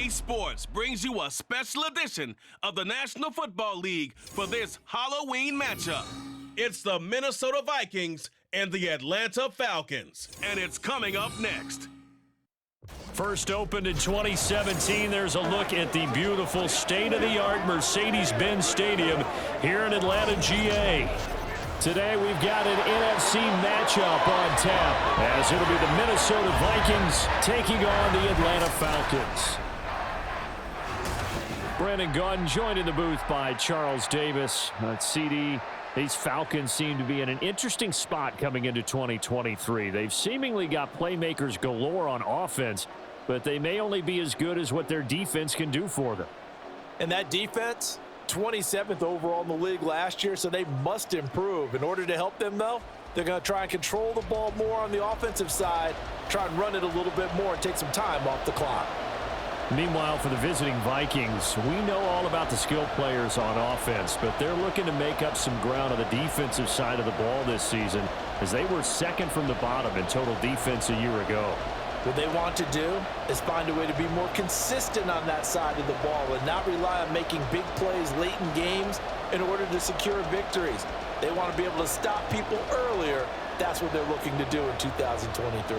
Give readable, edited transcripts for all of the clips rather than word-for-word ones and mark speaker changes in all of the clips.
Speaker 1: EA Sports brings you a special edition of the National Football League for this Halloween matchup. It's the Minnesota Vikings and the Atlanta Falcons, and it's coming up next.
Speaker 2: First opened in 2017, there's a look at the beautiful state-of-the-art Mercedes-Benz Stadium here in Atlanta, GA. Today we've got an NFC matchup on tap, as it'll be the Minnesota Vikings taking on the Atlanta Falcons. Brandon Gunn joined in the booth by Charles Davis. CD, these Falcons seem to be in an interesting spot coming into 2023. They've seemingly got playmakers galore on offense, but they may only be as good as what their defense can do for them.
Speaker 3: And that defense, 27th overall in the league last year, so they must improve. In order to help them, though, they're going to try and control the ball more on the offensive side, try and run it a little bit more and take some time off the clock.
Speaker 2: Meanwhile, for the visiting Vikings, we know all about the skill players on offense, but they're looking to make up some ground on the defensive side of the ball this season, as they were second from the bottom in total defense a year ago.
Speaker 3: What they want to do is find a way to be more consistent on that side of the ball and not rely on making big plays late in games in order to secure victories. They want to be able to stop people earlier. That's what they're looking to do in 2023.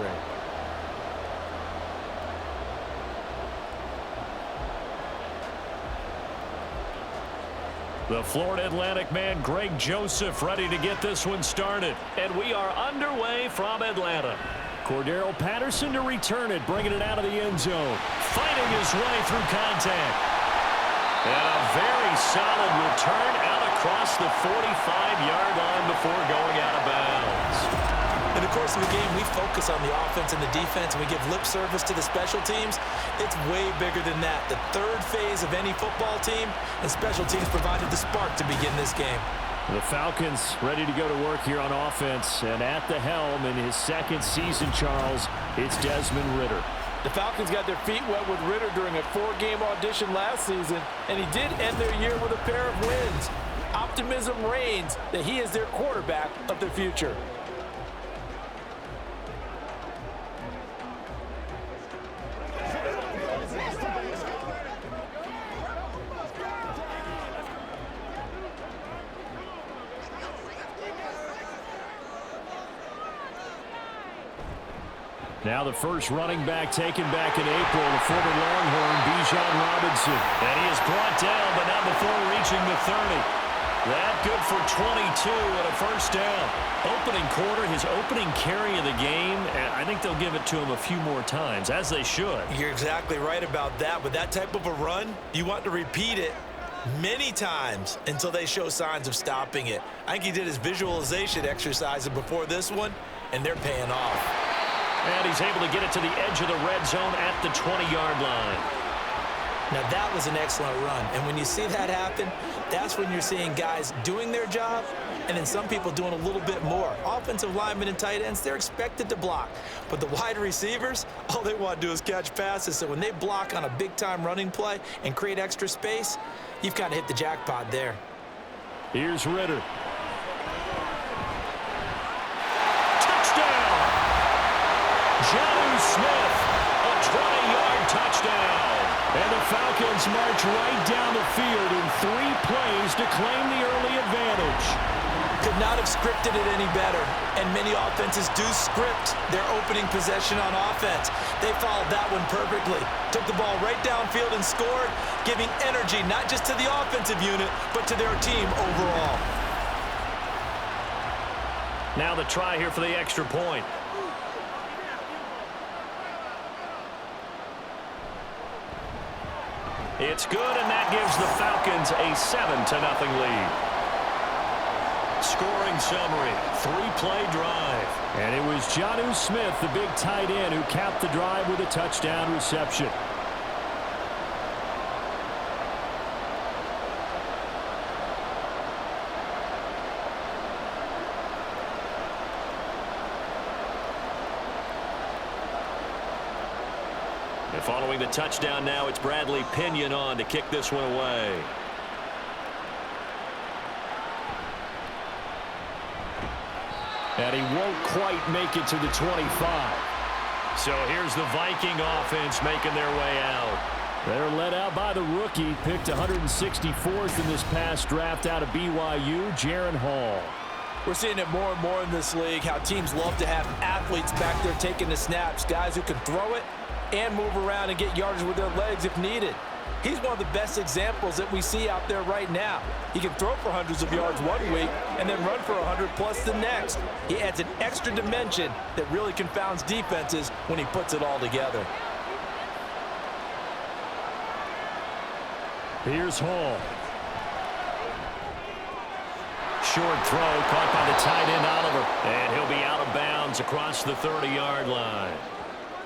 Speaker 2: The Florida Atlantic man, Greg Joseph, ready to get this one started. And we are underway from Atlanta. Cordero Patterson to return it, bringing it out of the end zone. Fighting his way through contact. And a very solid return out across the 45-yard line before going out of bounds.
Speaker 3: In the course of the game, we focus on the offense and the defense, and we give lip service to the special teams. It's way bigger than that. The third phase of any football team, and special teams provided the spark to begin this game.
Speaker 2: The Falcons ready to go to work here on offense, and at the helm in his second season, Charles, it's Desmond Ridder.
Speaker 3: The Falcons got their feet wet with Ridder during a 4-game audition last season, and he did end their year with a pair of wins. Optimism reigns that he is their quarterback of the future.
Speaker 2: Now the first running back taken back in April, the former Longhorn, Bijan Robinson. And he is brought down, but not before reaching the 30. That good for 22 and a first down. Opening quarter, his opening carry of the game, and I think they'll give it to him a few more times, as they should.
Speaker 3: You're exactly right about that. With that type of a run, you want to repeat it many times until they show signs of stopping it. I think he did his visualization exercise before this one, and they're paying off.
Speaker 2: And he's able to get it to the edge of the red zone at the 20-yard line.
Speaker 3: Now that was an excellent run. And when you see that happen, that's when you're seeing guys doing their job and then some people doing a little bit more. Offensive linemen and tight ends, they're expected to block. But the wide receivers, all they want to do is catch passes. So when they block on a big-time running play and create extra space, you've kind of hit the jackpot there.
Speaker 2: Here's Ridder. Jonnu Smith, a 20-yard touchdown. And the Falcons march right down the field in 3 plays to claim the early advantage.
Speaker 3: Could not have scripted it any better. And many offenses do script their opening possession on offense. They followed that one perfectly. Took the ball right downfield and scored, giving energy not just to the offensive unit, but to their team overall.
Speaker 2: Now the try here for the extra point. It's good, and that gives the Falcons a 7-0 lead. Scoring summary, 3-play drive. And it was Jonnu Smith, the big tight end, who capped the drive with a touchdown reception. And following the touchdown now, it's Bradley Pinion on to kick this one away. And he won't quite make it to the 25. So here's the Viking offense making their way out. They're led out by the rookie, picked 164th in this past draft out of BYU, Jaron Hall.
Speaker 3: We're seeing it more and more in this league, how teams love to have athletes back there taking the snaps, guys who can throw it and move around and get yardage with their legs if needed. He's one of the best examples that we see out there right now. He can throw for hundreds of yards one week and then run for 100+ the next. He adds an extra dimension that really confounds defenses when he puts it all together.
Speaker 2: Here's Hall. Short throw caught by the tight end Oliver, and he'll be out of bounds across the 30-yard line.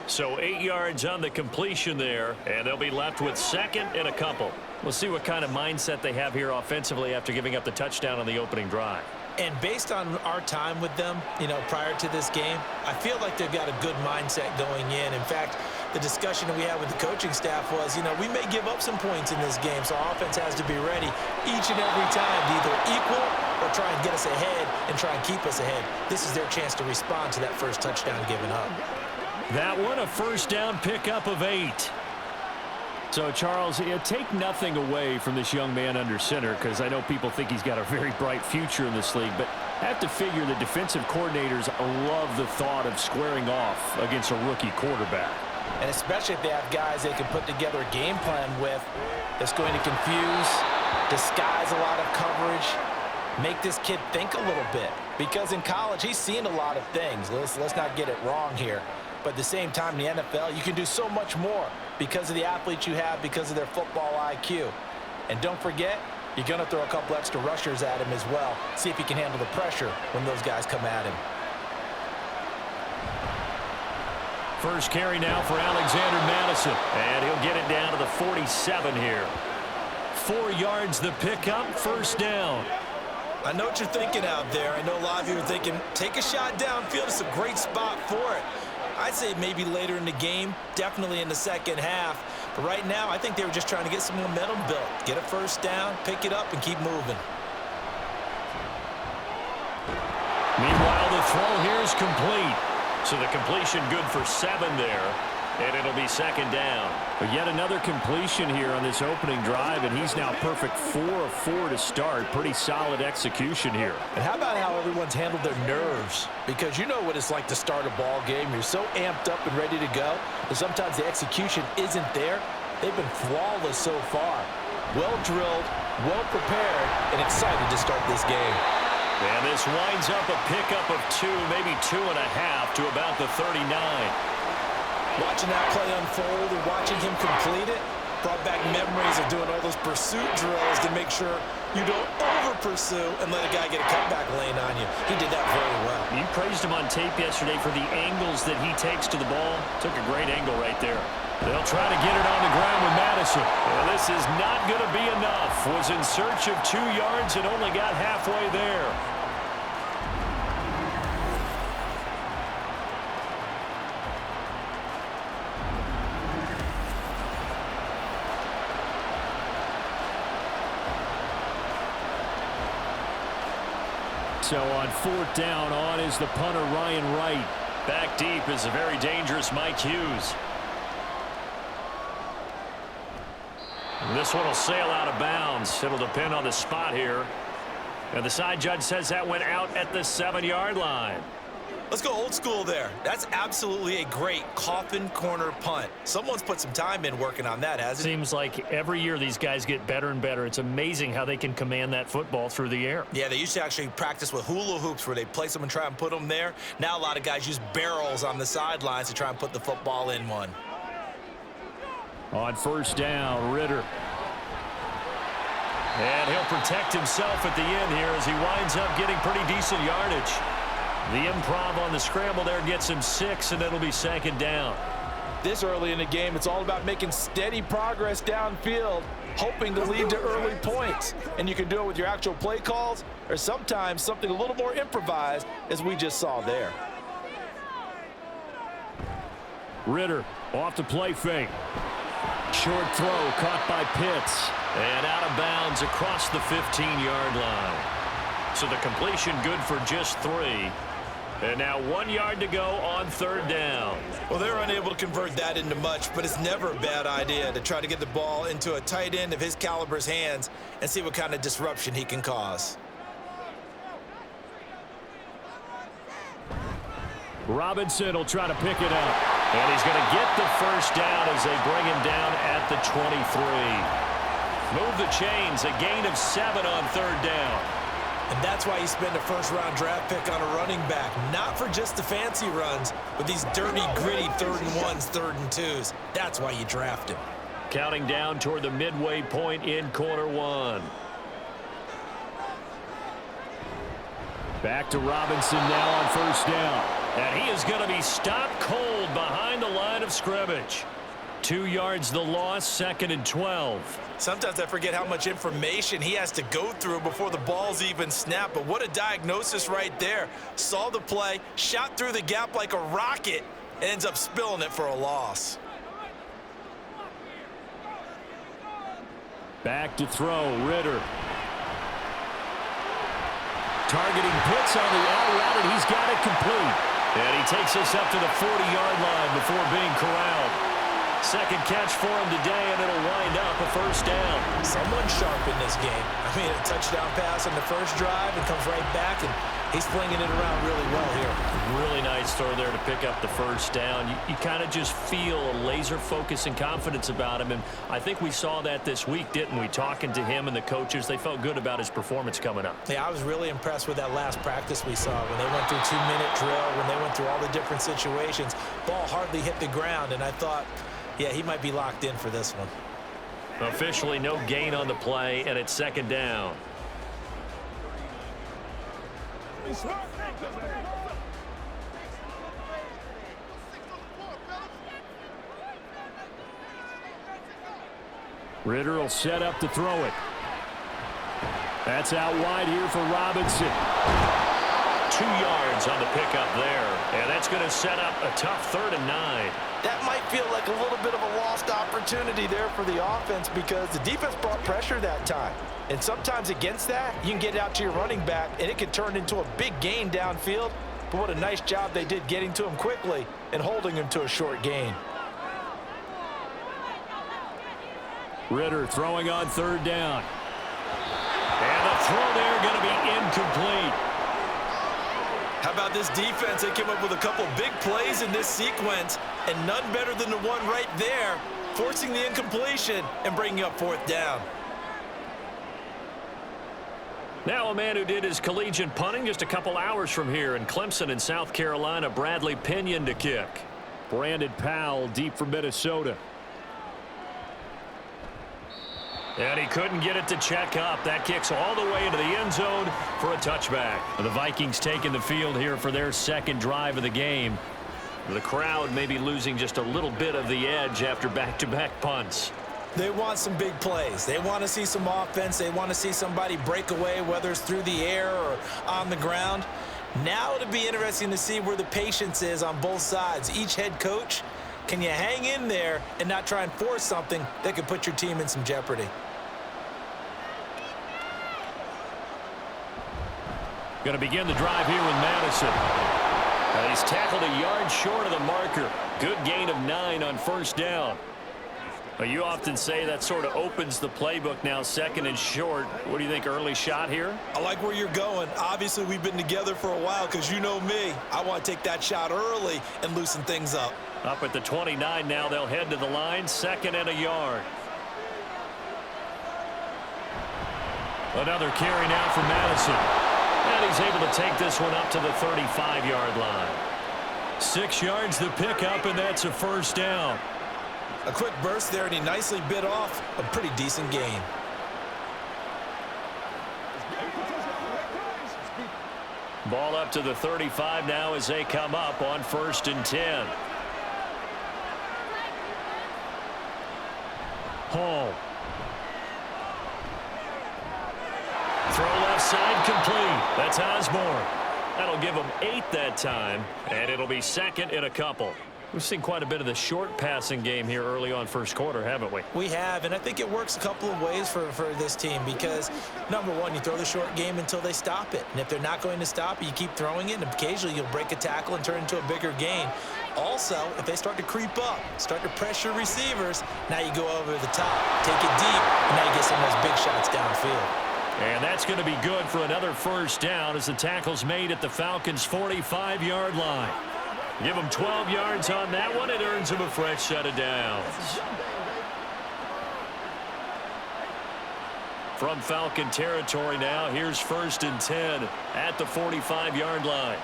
Speaker 2: So 8 yards on the completion there, and they'll be left with second and a couple. We'll see what kind of mindset they have here offensively after giving up the touchdown on the opening drive.
Speaker 3: And based on our time with them, prior to this game, I feel like they've got a good mindset going in. In fact, the discussion that we had with the coaching staff was, we may give up some points in this game, so our offense has to be ready each and every time to either equal or try and get us ahead and try and keep us ahead. This is their chance to respond to that first touchdown given up.
Speaker 2: That one, a first down pickup of 8. So, Charles, take nothing away from this young man under center, because I know people think he's got a very bright future in this league, but I have to figure the defensive coordinators love the thought of squaring off against a rookie quarterback.
Speaker 3: And especially if they have guys they can put together a game plan with that's going to confuse, disguise a lot of coverage, make this kid think a little bit. Because in college, he's seen a lot of things. Let's not get it wrong here. But at the same time, in the NFL, you can do so much more because of the athletes you have, because of their football IQ. And don't forget, you're going to throw a couple extra rushers at him as well. See if he can handle the pressure when those guys come at him.
Speaker 2: First carry now for Alexander Madison, and he'll get it down to the 47 here. 4 yards the pickup, first down.
Speaker 3: I know what you're thinking out there. I know a lot of you are thinking, take a shot downfield. It's a great spot for it. I'd say maybe later in the game, definitely in the second half. But right now, I think they were just trying to get some momentum built. Get a first down, pick it up, and keep moving.
Speaker 2: Meanwhile, the throw here is complete. So the completion good for 7 there. And it'll be second down. But yet another completion here on this opening drive, and he's now perfect 4 of 4 to start. Pretty solid execution here.
Speaker 3: And how about how everyone's handled their nerves? Because you know what it's like to start a ball game. You're so amped up and ready to go, but sometimes the execution isn't there. They've been flawless so far. Well drilled, well prepared, and excited to start this game.
Speaker 2: And this winds up a pickup of 2, maybe 2.5 to about the 39.
Speaker 3: Watching that play unfold and watching him complete it brought back memories of doing all those pursuit drills to make sure you don't over-pursue and let a guy get a cutback lane on you. He did that very well.
Speaker 2: You praised him on tape yesterday for the angles that he takes to the ball. Took a great angle right there. They'll try to get it on the ground with Madison. Well, this is not going to be enough. Was in search of 2 yards and only got halfway there. So on 4th down, on is the punter, Ryan Wright. Back deep is a very dangerous Mike Hughes. This one will sail out of bounds. It'll depend on the spot here. And the side judge says that went out at the 7-yard line.
Speaker 3: Let's go old school there. That's absolutely a great coffin corner punt. Someone's put some time in working on that, hasn't it?
Speaker 2: Seems like every year these guys get better and better. It's amazing how they can command that football through the air.
Speaker 3: Yeah, they used to actually practice with hula hoops where they place them and try and put them there. Now a lot of guys use barrels on the sidelines to try and put the football in one.
Speaker 2: On 1st down, Ritter. And he'll protect himself at the end here as he winds up getting pretty decent yardage. The improv on the scramble there gets him 6, and it'll be second down.
Speaker 3: This early in the game, it's all about making steady progress downfield, hoping to lead to early points. And you can do it with your actual play calls or sometimes something a little more improvised, as we just saw there.
Speaker 2: Ritter off to play fake. Short throw caught by Pitts. And out of bounds across the 15-yard line. So the completion good for just 3. And now 1 yard to go on third down.
Speaker 3: Well, they're unable to convert that into much, but it's never a bad idea to try to get the ball into a tight end of his caliber's hands and see what kind of disruption he can cause.
Speaker 2: Robinson will try to pick it up. And he's going to get the first down as they bring him down at the 23. Move the chains, a gain of 7 on third down.
Speaker 3: And that's why you spend a first-round draft pick on a running back, not for just the fancy runs, but these dirty, gritty 3rd and 1s, 3rd and 2s. That's why you draft him.
Speaker 2: Counting down toward the midway point in quarter 1. Back to Robinson now on first down. And he is going to be stopped cold behind the line of scrimmage. 2 yards the loss, 2nd and 12.
Speaker 3: Sometimes I forget how much information he has to go through before the ball's even snapped. But what a diagnosis right there. Saw the play, shot through the gap like a rocket, and ends up spilling it for a loss.
Speaker 2: Back to throw, Ritter. Targeting Pitts on the out route, and he's got it complete. And he takes us up to the 40-yard line before being corralled. Second catch for him today, and it'll wind up a first down.
Speaker 3: Someone sharp in this game. I mean, a touchdown pass on the first drive and comes right back, and he's flinging it around really well here.
Speaker 2: Really nice throw there to pick up the first down. You kind of just feel a laser focus and confidence about him, and I think we saw that this week, didn't we? Talking to him and the coaches, they felt good about his performance coming up.
Speaker 3: Yeah, I was really impressed with that last practice we saw when they went through 2-minute drill, when they went through all the different situations. Ball hardly hit the ground, and I thought, yeah, he might be locked in for this one.
Speaker 2: Officially no gain on the play, and it's second down. Ritter will set up to throw it. That's out wide here for Robinson. 2 yards on the pickup there, and that's going to set up a tough 3rd and 9.
Speaker 3: That might feel like a little bit of a lost opportunity there for the offense because the defense brought pressure that time. And sometimes against that, you can get it out to your running back, and it can turn into a big gain downfield. But what a nice job they did getting to him quickly and holding him to a short gain.
Speaker 2: Ritter throwing on 3rd down. And the throw there going to be incomplete.
Speaker 3: How about this defense? They came up with a couple big plays in this sequence, and none better than the one right there, forcing the incompletion and bringing up 4th down.
Speaker 2: Now a man who did his collegiate punting just a couple hours from here in Clemson in South Carolina, Bradley Pinion to kick. Brandon Powell deep for Minnesota. And he couldn't get it to check up. That kicks all the way into the end zone for a touchback. The Vikings taking the field here for their second drive of the game. The crowd may be losing just a little bit of the edge after back-to-back punts.
Speaker 3: They want some big plays. They want to see some offense. They want to see somebody break away, whether it's through the air or on the ground. Now it'll be interesting to see where the patience is on both sides. Each head coach, can you hang in there and not try and force something that could put your team in some jeopardy?
Speaker 2: Going to begin the drive here with Madison. He's tackled a yard short of the marker. Good gain of 9 on first down. You often say that sort of opens the playbook now, 2nd and short. What do you think, early shot here?
Speaker 3: I like where you're going. Obviously, we've been together for a while because you know me. I want to take that shot early and loosen things up.
Speaker 2: Up at the 29 now, they'll head to the line, 2nd and a yard. Another carry now for Madison. And he's able to take this one up to the 35-yard line. 6 yards the pickup, and that's a first down.
Speaker 3: A quick burst there, and he nicely bit off a pretty decent gain.
Speaker 2: Ball up to the 35 now as they come up on 1st and 10. Hall. Throw left side complete. That's Osborne. That'll give him 8 that time, and it'll be 2nd and a couple. We've seen quite a bit of the short passing game here early on first quarter, haven't we?
Speaker 3: We have, and I think it works a couple of ways for this team because, number one, you throw the short game until they stop it. And if they're not going to stop it, you keep throwing it, and occasionally you'll break a tackle and turn it into a bigger gain. Also, if they start to creep up, start to pressure receivers, now you go over the top, take it deep, and now you get some of those big shots downfield.
Speaker 2: And that's going to be good for another first down as the tackle's made at the Falcons' 45-yard line. Give them 12 yards on that one. It earns them a fresh set of downs. From Falcon territory now, here's 1st and 10 at the 45-yard line.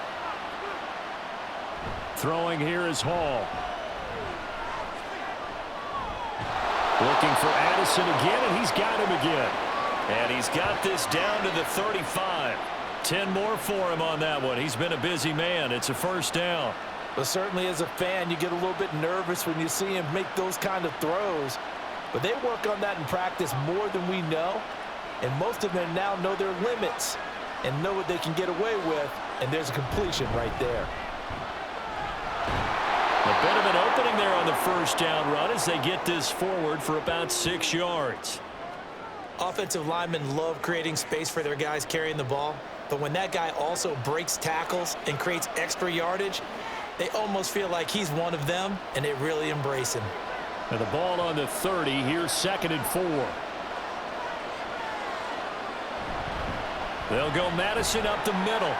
Speaker 2: Throwing here is Hall. Looking for Addison again, and he's got him again. And he's got this down to the 35. 10 more for him on that one. He's been a busy man. It's a first down.
Speaker 3: But certainly as a fan, you get a little bit nervous when you see him make those kind of throws. But they work on that in practice more than we know. And most of them now know their limits and know what they can get away with. And there's a completion right there.
Speaker 2: A bit of an opening there on the first down run as they get this forward for about 6 yards.
Speaker 3: Offensive linemen love creating space for their guys carrying the ball. But when that guy also breaks tackles and creates extra yardage, they almost feel like he's one of them, and they really embrace him.
Speaker 2: And the ball on the 30. Here's 2nd and 4. They'll go Madison up the middle.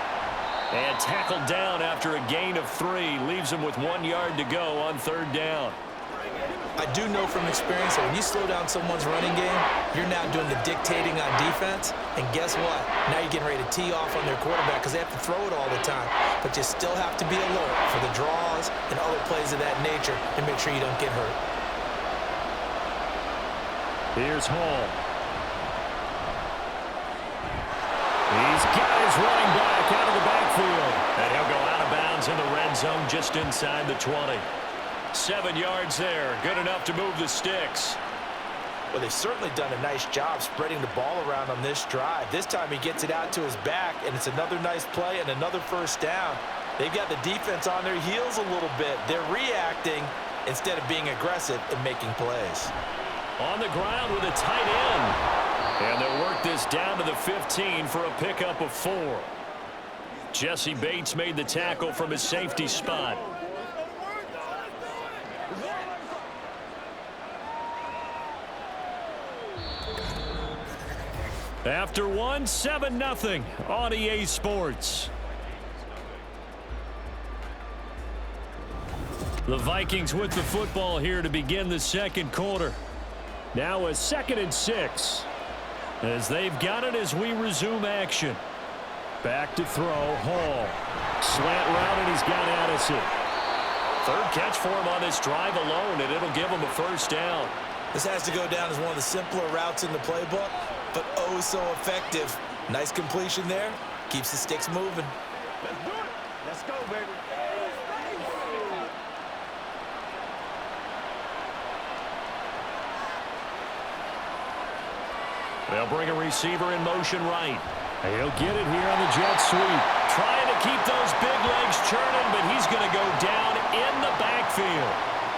Speaker 2: And tackled down after a gain of 3. Leaves him with 1 yard to go on 3rd down.
Speaker 3: I do know from experience that when you slow down someone's running game, you're now doing the dictating on defense. And guess what? Now you're getting ready to tee off on their quarterback because they have to throw it all the time. But you still have to be alert for the draws and other plays of that nature and make sure you don't get hurt.
Speaker 2: Here's Hall. He's got his running back out of the backfield. And he'll go out of bounds in the red zone just inside the 20. 7 yards there. Good enough to move the sticks.
Speaker 3: Well, they've certainly done a nice job spreading the ball around on this drive. This time he gets it out to his back, and it's another nice play and another first down. They've got the defense on their heels a little bit. They're reacting instead of being aggressive and making plays.
Speaker 2: On the ground with a tight end. And they'll work this down to the 15 for a pickup of 4. Jesse Bates made the tackle from his safety spot. After 1, 7-0 on EA Sports. The Vikings with the football here to begin the second quarter. Now a 2nd and 6. As they've got it as we resume action. Back to throw, Hall. Slant route, and he's got Addison. 3rd catch for him on this drive alone, and it'll give him a first down.
Speaker 3: This has to go down as one of the simpler routes in the playbook, but oh so effective. Nice completion there. Keeps the sticks moving.
Speaker 4: Let's do it. Let's go, baby.
Speaker 2: They'll bring a receiver in motion right. He'll get it here on the jet sweep. Trying to keep those big legs churning, but he's going to go down in the backfield.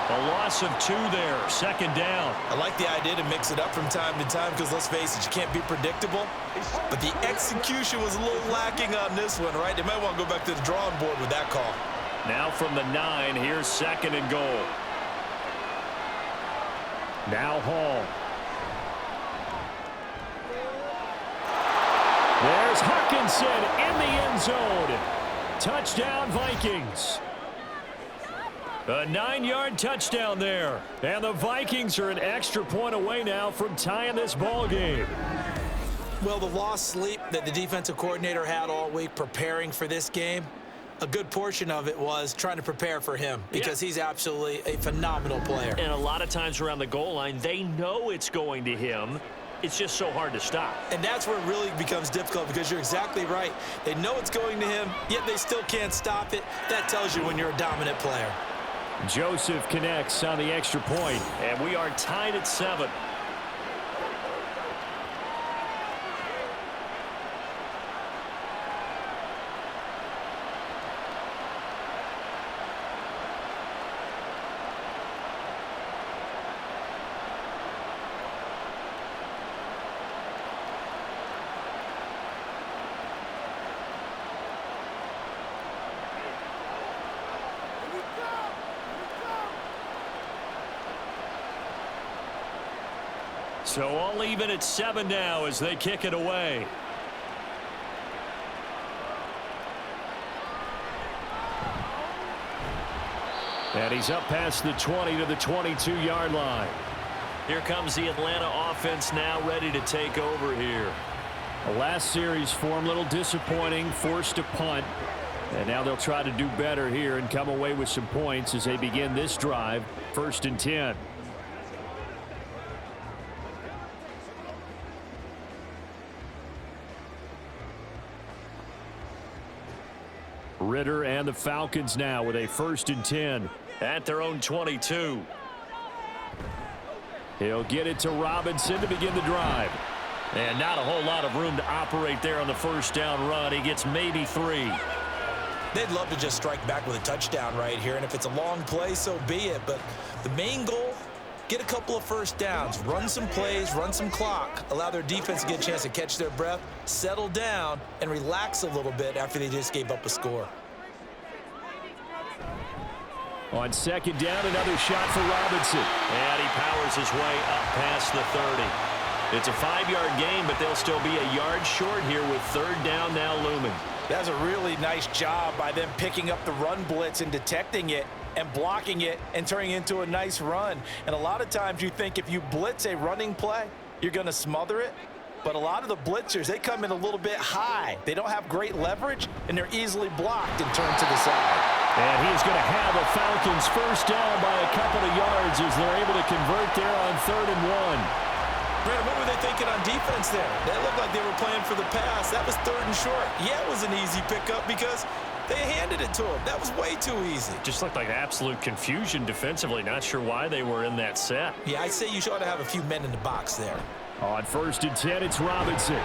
Speaker 2: A loss of 2 there, 2nd down.
Speaker 3: I like the idea to mix it up from time to time because, let's face it, you can't be predictable. But the execution was a little lacking on this one, right? They might want to go back to the drawing board with that call.
Speaker 2: Now from the 9, here's 2nd and goal. Now Hall. There's Hawkinson in the end zone. Touchdown, Vikings. A 9-yard touchdown there. And the Vikings are an extra point away now from tying this ball game.
Speaker 3: Well, the lost sleep that the defensive coordinator had all week preparing for this game, a good portion of it was trying to prepare for him because he's absolutely a phenomenal player.
Speaker 2: And a lot of times around the goal line, they know it's going to him. It's just so hard to stop.
Speaker 3: And that's where it really becomes difficult because you're exactly right. They know it's going to him, yet they still can't stop it. That tells you when you're a dominant player.
Speaker 2: Joseph connects on the extra point, and we are tied at 7. So all even at 7 now as they kick it away. And he's up past the 20 to the 22-yard line. Here comes the Atlanta offense now ready to take over here.
Speaker 5: The last series for him, a little disappointing, forced a punt. And now they'll try to do better here and come away with some points as they begin this drive, 1st and 10. Ritter and the Falcons now with a 1st and 10.
Speaker 2: At their own 22.
Speaker 5: He'll get it to Robinson to begin the drive.
Speaker 2: And not a whole lot of room to operate there on the 1st down run. He gets maybe 3.
Speaker 3: They'd love to just strike back with a touchdown right here, and if it's a long play, so be it. But the main goal, get a couple of 1st downs, run some plays, run some clock, allow their defense to get a chance to catch their breath, settle down, and relax a little bit after they just gave up a score.
Speaker 5: On 2nd down, another shot for Robinson.
Speaker 2: And he powers his way up past the 30. It's a 5-yard gain, but they'll still be a yard short here with 3rd down now looming.
Speaker 4: That's a really nice job by them picking up the run blitz and detecting it and blocking it and turning it into a nice run. And a lot of times you think if you blitz a running play, you're going to smother it. But a lot of the blitzers, they come in a little bit high. They don't have great leverage, and they're easily blocked and turned to the side.
Speaker 5: And he is going to have the Falcons 1st down by a couple of yards as they're able to convert there on 3rd and 1.
Speaker 3: Brandon, what were they thinking on defense there? They looked like they were playing for the pass. That was 3rd and short. Yeah, it was an easy pickup because they handed it to him. That was way too easy.
Speaker 2: Just looked like absolute confusion defensively. Not sure why they were in that set.
Speaker 3: Yeah, I'd say you ought to have a few men in the box there.
Speaker 5: On 1st and 10, it's Robinson.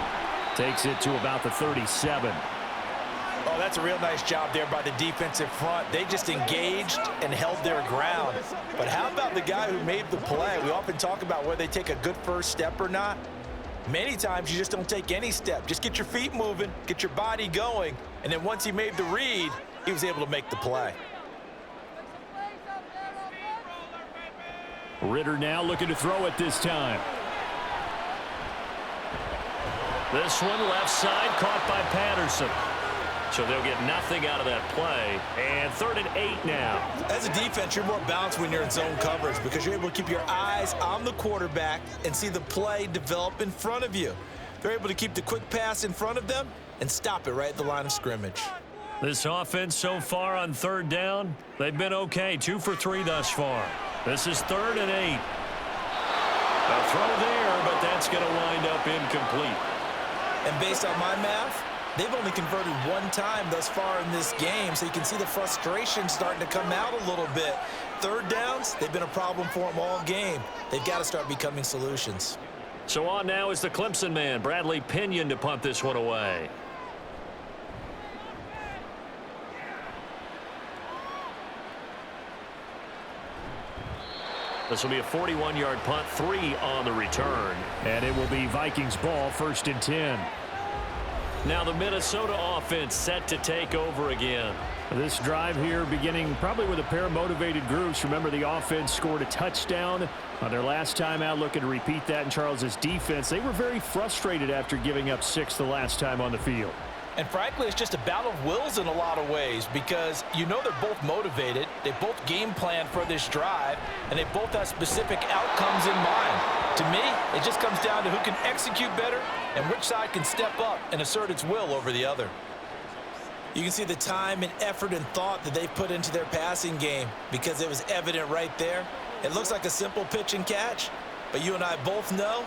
Speaker 5: Takes it to about the 37.
Speaker 4: Oh, that's a real nice job there by the defensive front. They just engaged and held their ground. But how about the guy who made the play? We often talk about whether they take a good 1st step or not. Many times you just don't take any step. Just get your feet moving, get your body going, and then once he made the read, he was able to make the play.
Speaker 5: Ritter now looking to throw it this time.
Speaker 2: This one left side caught by Patterson. So they'll get nothing out of that play. And 3rd and 8 now.
Speaker 3: As a defense, you're more balanced when you're in zone coverage because you're able to keep your eyes on the quarterback and see the play develop in front of you. They're able to keep the quick pass in front of them and stop it right at the line of scrimmage.
Speaker 2: This offense so far on 3rd down, they've been okay. 2 for 3 thus far. This is 3rd and 8. A throw there, but that's going to wind up incomplete.
Speaker 3: And based on my math, they've only converted 1 time thus far in this game, so you can see the frustration starting to come out a little bit. 3rd downs, they've been a problem for them all game. They've got to start becoming solutions.
Speaker 2: So on now is the Clemson man, Bradley Pinion, to punt this one away. This will be a 41-yard punt, 3 on the return.
Speaker 5: And it will be Vikings ball, 1st and 10.
Speaker 2: Now the Minnesota offense set to take over again.
Speaker 5: This drive here beginning probably with a pair of motivated groups. Remember, the offense scored a touchdown on their last time out, looking to repeat that in Charles's defense. They were very frustrated after giving up 6 the last time on the field.
Speaker 3: And frankly, it's just a battle of wills in a lot of ways because you know they're both motivated, they both game plan for this drive, and they both have specific outcomes in mind. To me, it just comes down to who can execute better and which side can step up and assert its will over the other. You can see the time and effort and thought that they've put into their passing game because it was evident right there. It looks like a simple pitch and catch, but you and I both know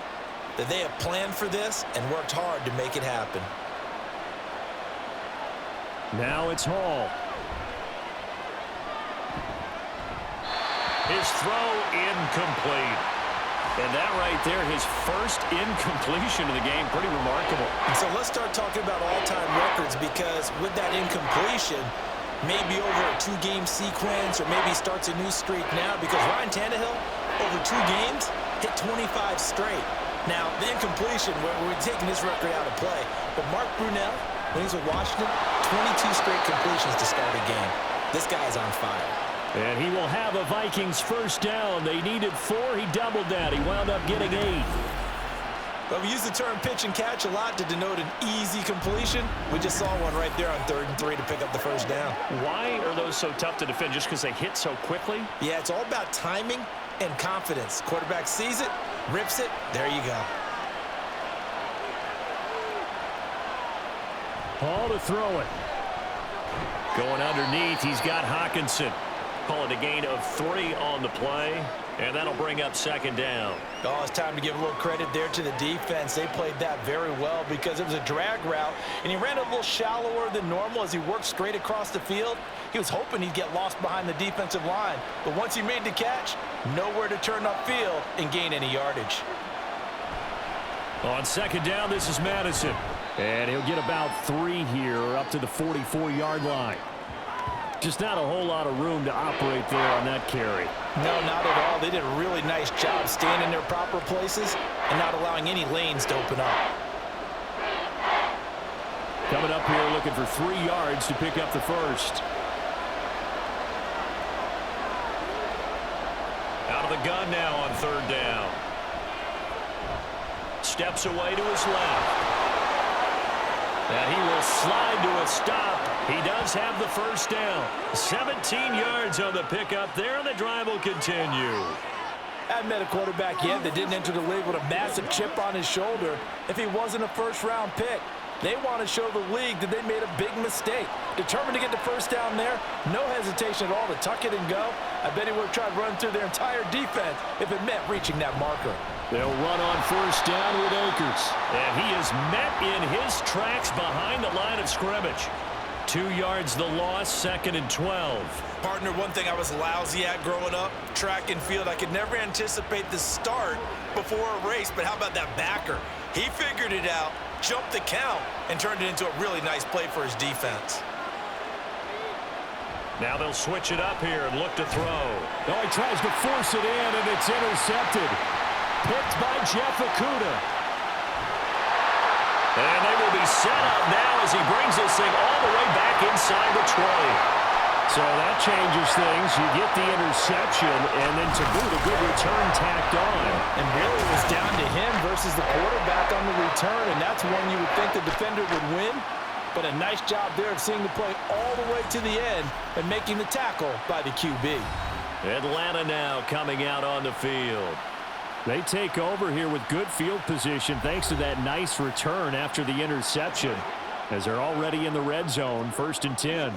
Speaker 3: that they have planned for this and worked hard to make it happen.
Speaker 5: Now it's Hall.
Speaker 2: His throw incomplete. And that right there, his first incompletion of the game, pretty remarkable.
Speaker 3: And so let's start talking about all-time records because with that incompletion, maybe over a 2-game sequence or maybe starts a new streak now because Ryan Tannehill, over 2 games, hit 25 straight. Now, the incompletion, we're taking this record out of play, but Mark Brunell, when he's with Washington, 22 straight completions to start a game. This guy's on fire.
Speaker 5: And he will have a Vikings 1st down. They needed 4. He doubled that. He wound up getting 8.
Speaker 4: Well, we use the term pitch and catch a lot to denote an easy completion. We just saw one right there on 3rd and 3 to pick up the first down.
Speaker 2: Why are those so tough to defend? Just because they hit so quickly?
Speaker 4: Yeah, it's all about timing and confidence. Quarterback sees it, rips it, there you go.
Speaker 5: Ball to throw it.
Speaker 2: Going underneath, he's got Hawkinson. Call it a gain of 3 on the play, and that'll bring up 2nd down.
Speaker 4: Oh, it's time to give a little credit there to the defense. They played that very well because it was a drag route, and he ran a little shallower than normal as he worked straight across the field. He was hoping he'd get lost behind the defensive line, but once he made the catch, nowhere to turn upfield and gain any yardage.
Speaker 2: On 2nd down, this is Madison.
Speaker 5: And he'll get about 3 here up to the 44-yard line. Just not a whole lot of room to operate there on that carry.
Speaker 4: No, not at all. They did a really nice job staying in their proper places and not allowing any lanes to open up.
Speaker 5: Coming up here looking for 3 yards to pick up the first.
Speaker 2: Out of the gun now on 3rd down. Steps away to his left. And he will slide to a stop. He does have the first down. 17 yards on the pickup there, and the drive will continue.
Speaker 4: I haven't met a quarterback yet that didn't enter the league with a massive chip on his shoulder if he wasn't a first-round pick. They want to show the league that they made a big mistake. Determined to get the first down there, no hesitation at all to tuck it and go. I bet he would have tried running through their entire defense if it meant reaching that marker.
Speaker 5: They'll run on 1st down with Akers.
Speaker 2: And he is met in his tracks behind the line of scrimmage. 2 yards the loss, 2nd and 12.
Speaker 4: Partner, one thing I was lousy at growing up, track and field, I could never anticipate the start before a race, but how about that backer? He figured it out, jumped the count, and turned it into a really nice play for his defense.
Speaker 2: Now they'll switch it up here and look to throw.
Speaker 5: Oh, he tries to force it in, and it's intercepted. Picked by Jeff Okudah.
Speaker 2: And they will be set up now as he brings this thing all the way back inside the 20.
Speaker 5: So that changes things. You get the interception, and then to boot, a good return tacked on.
Speaker 4: And really it was down to him versus the quarterback on the return, and that's one you would think the defender would win. But a nice job there of seeing the play all the way to the end and making the tackle by the QB.
Speaker 2: Atlanta now coming out on the field.
Speaker 5: They take over here with good field position thanks to that nice return after the interception, as they're already in the red zone, 1st and 10.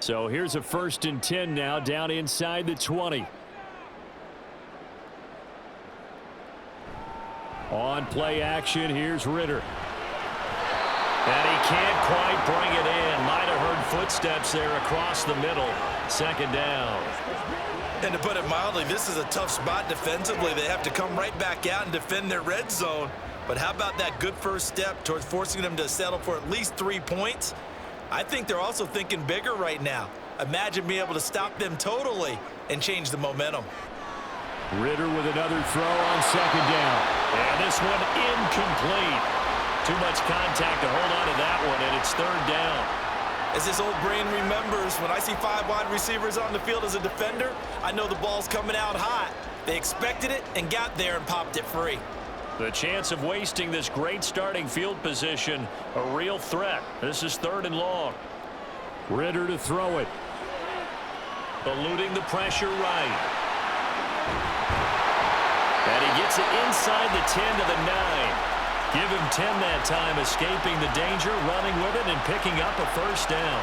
Speaker 5: So here's a 1st and 10 now down inside the 20. On play action, here's Ritter.
Speaker 2: And he can't quite bring it in. Might have heard footsteps there across the middle. 2nd down.
Speaker 4: And to put it mildly, this is a tough spot defensively. They have to come right back out and defend their red zone. But how about that good first step towards forcing them to settle for at least 3 points? I think they're also thinking bigger right now. Imagine being able to stop them totally and change the momentum.
Speaker 5: Ritter with another throw on 2nd down.
Speaker 2: And this one incomplete. Too much contact to hold on to that one, and it's 3rd down.
Speaker 4: As this old brain remembers, when I see 5 wide receivers on the field as a defender, I know the ball's coming out hot. They expected it and got there and popped it free.
Speaker 2: The chance of wasting this great starting field position, a real threat. This is 3rd and long.
Speaker 5: Ritter to throw it.
Speaker 2: Eluding the pressure right. And he gets it inside the 10 to the 9. Give him 10 that time, escaping the danger, running with it, and picking up a 1st down.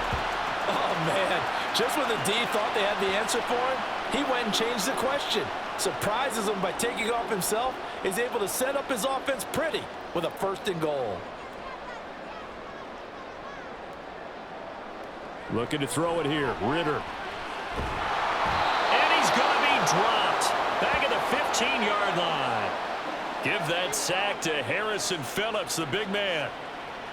Speaker 4: Oh, man. Just when the D thought they had the answer for him, he went and changed the question. Surprises him by taking off himself. Is able to set up his offense pretty with a 1st and goal.
Speaker 5: Looking to throw it here. Ritter.
Speaker 2: And he's going to be dropped. Back at the 15-yard line. Give that sack to Harrison Phillips, the big man.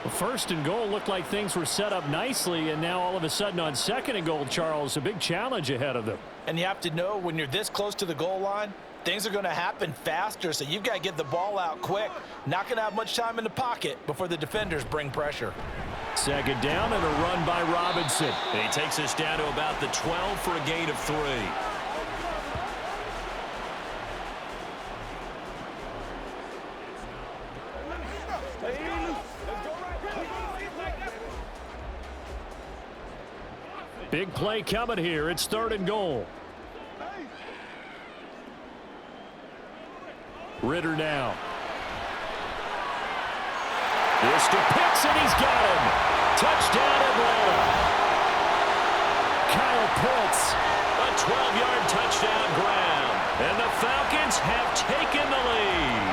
Speaker 5: Well, 1st and goal looked like things were set up nicely, and now all of a sudden on 2nd and goal, Charles, a big challenge ahead of them.
Speaker 4: And you have to know when you're this close to the goal line, things are going to happen faster, so you've got to get the ball out quick. Not going to have much time in the pocket before the defenders bring pressure.
Speaker 5: Second down and a run by Robinson.
Speaker 2: And he takes us down to about the 12 for a gain of 3.
Speaker 5: Big play coming here. It's 3rd and goal. Ritter now. This to Pitts, and he's got him. Touchdown, Atlanta. Kyle Pitts.
Speaker 2: A 12-yard touchdown grab. And the Falcons have taken the lead.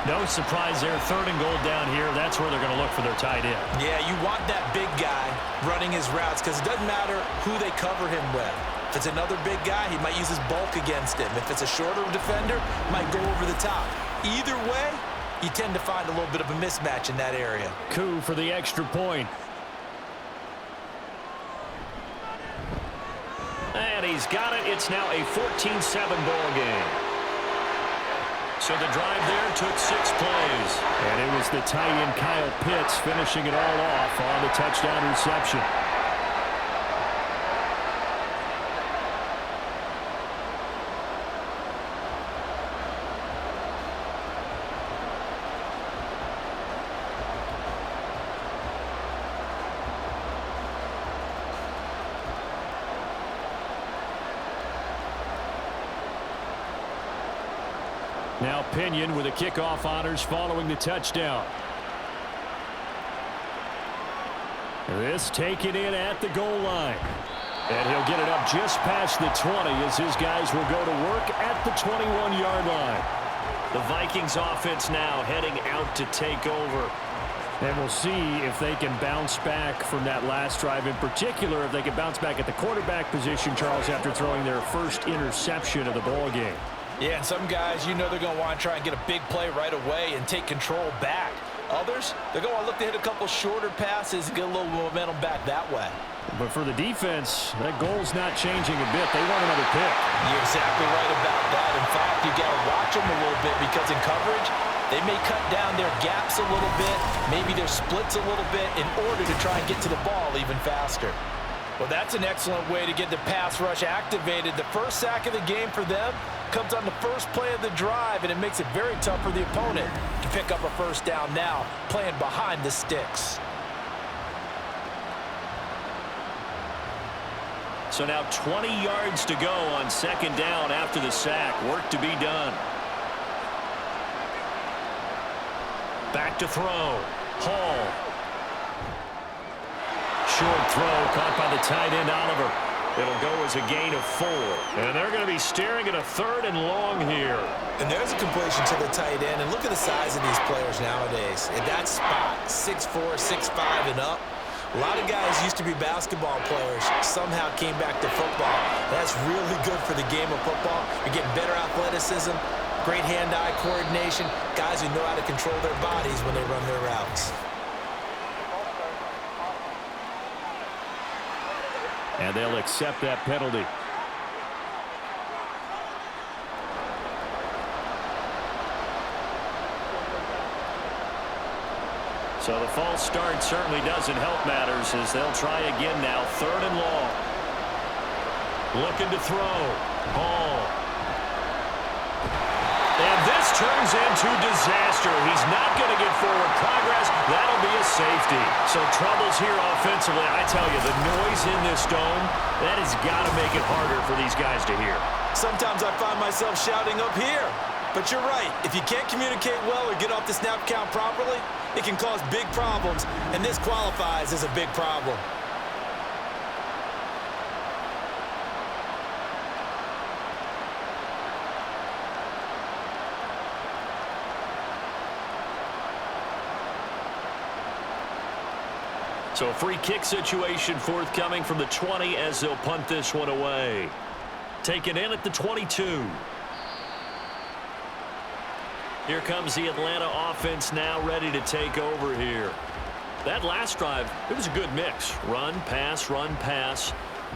Speaker 5: No surprise there. 3rd and goal down here. That's where they're going to look for their tight end.
Speaker 3: Yeah, you want that big guy running his routes because it doesn't matter who they cover him with. If it's another big guy, he might use his bulk against him. If it's a shorter defender, he might go over the top. Either way, you tend to find a little bit of a mismatch in that area.
Speaker 5: Coup for the extra point.
Speaker 2: And he's got it. It's now a 14-7 ball game. So the drive there took 6 plays.
Speaker 5: And it was the tight end Kyle Pitts finishing it all off on the touchdown reception. Now Pinion with the kickoff honors following the touchdown. This taken in at the goal line. And he'll get it up just past the 20 as his guys will go to work at the 21-yard line.
Speaker 2: The Vikings offense now heading out to take over.
Speaker 5: And we'll see if they can bounce back from that last drive. In particular, if they can bounce back at the quarterback position, Charles, after throwing their first interception of the ball game.
Speaker 4: Yeah, and some guys, you know they're going to want to try and get a big play right away and take control back. Others, they're going to look to hit a couple shorter passes and get a little momentum back that way.
Speaker 5: But for the defense, that goal's not changing a bit. They want another pick.
Speaker 4: You're exactly right about that. In fact, you got to watch them a little bit because in coverage, they may cut down their gaps a little bit, maybe their splits a little bit in order to try and get to the ball even faster. Well, that's an excellent way to get the pass rush activated. The first sack of the game for them comes on the first play of the drive, and it makes it very tough for the opponent to pick up a first down now, playing behind the sticks.
Speaker 2: So now 20 yards to go on 2nd down after the sack. Work to be done. Back to throw. Hall. Short throw caught by the tight end Oliver. It'll go as a gain of 4.
Speaker 5: And they're going to be staring at a 3rd and long here.
Speaker 3: And there's a completion to the tight end. And look at the size of these players nowadays. At that spot, 6'4", 6'5", and up. A lot of guys used to be basketball players, somehow came back to football. That's really good for the game of football. You're getting better athleticism, great hand-eye coordination, guys who know how to control their bodies when they run their routes.
Speaker 5: And they'll accept that penalty.
Speaker 2: So the false start certainly doesn't help matters as they'll try again now. 3rd and long. Looking to throw. Ball. And this turns into disaster. He's not going to get forward progress. That'll be a safety. So troubles here offensively. I tell you, the noise in this dome, that has got to make it harder for these guys to hear.
Speaker 3: Sometimes I find myself shouting up here. But you're right. If you can't communicate well or get off the snap count properly, it can cause big problems, and this qualifies as a big problem.
Speaker 2: So a free kick situation forthcoming from the 20 as they'll punt this one away. Taken in at the 22. Here comes the Atlanta offense now ready to take over here. That last drive, it was a good mix. Run, pass,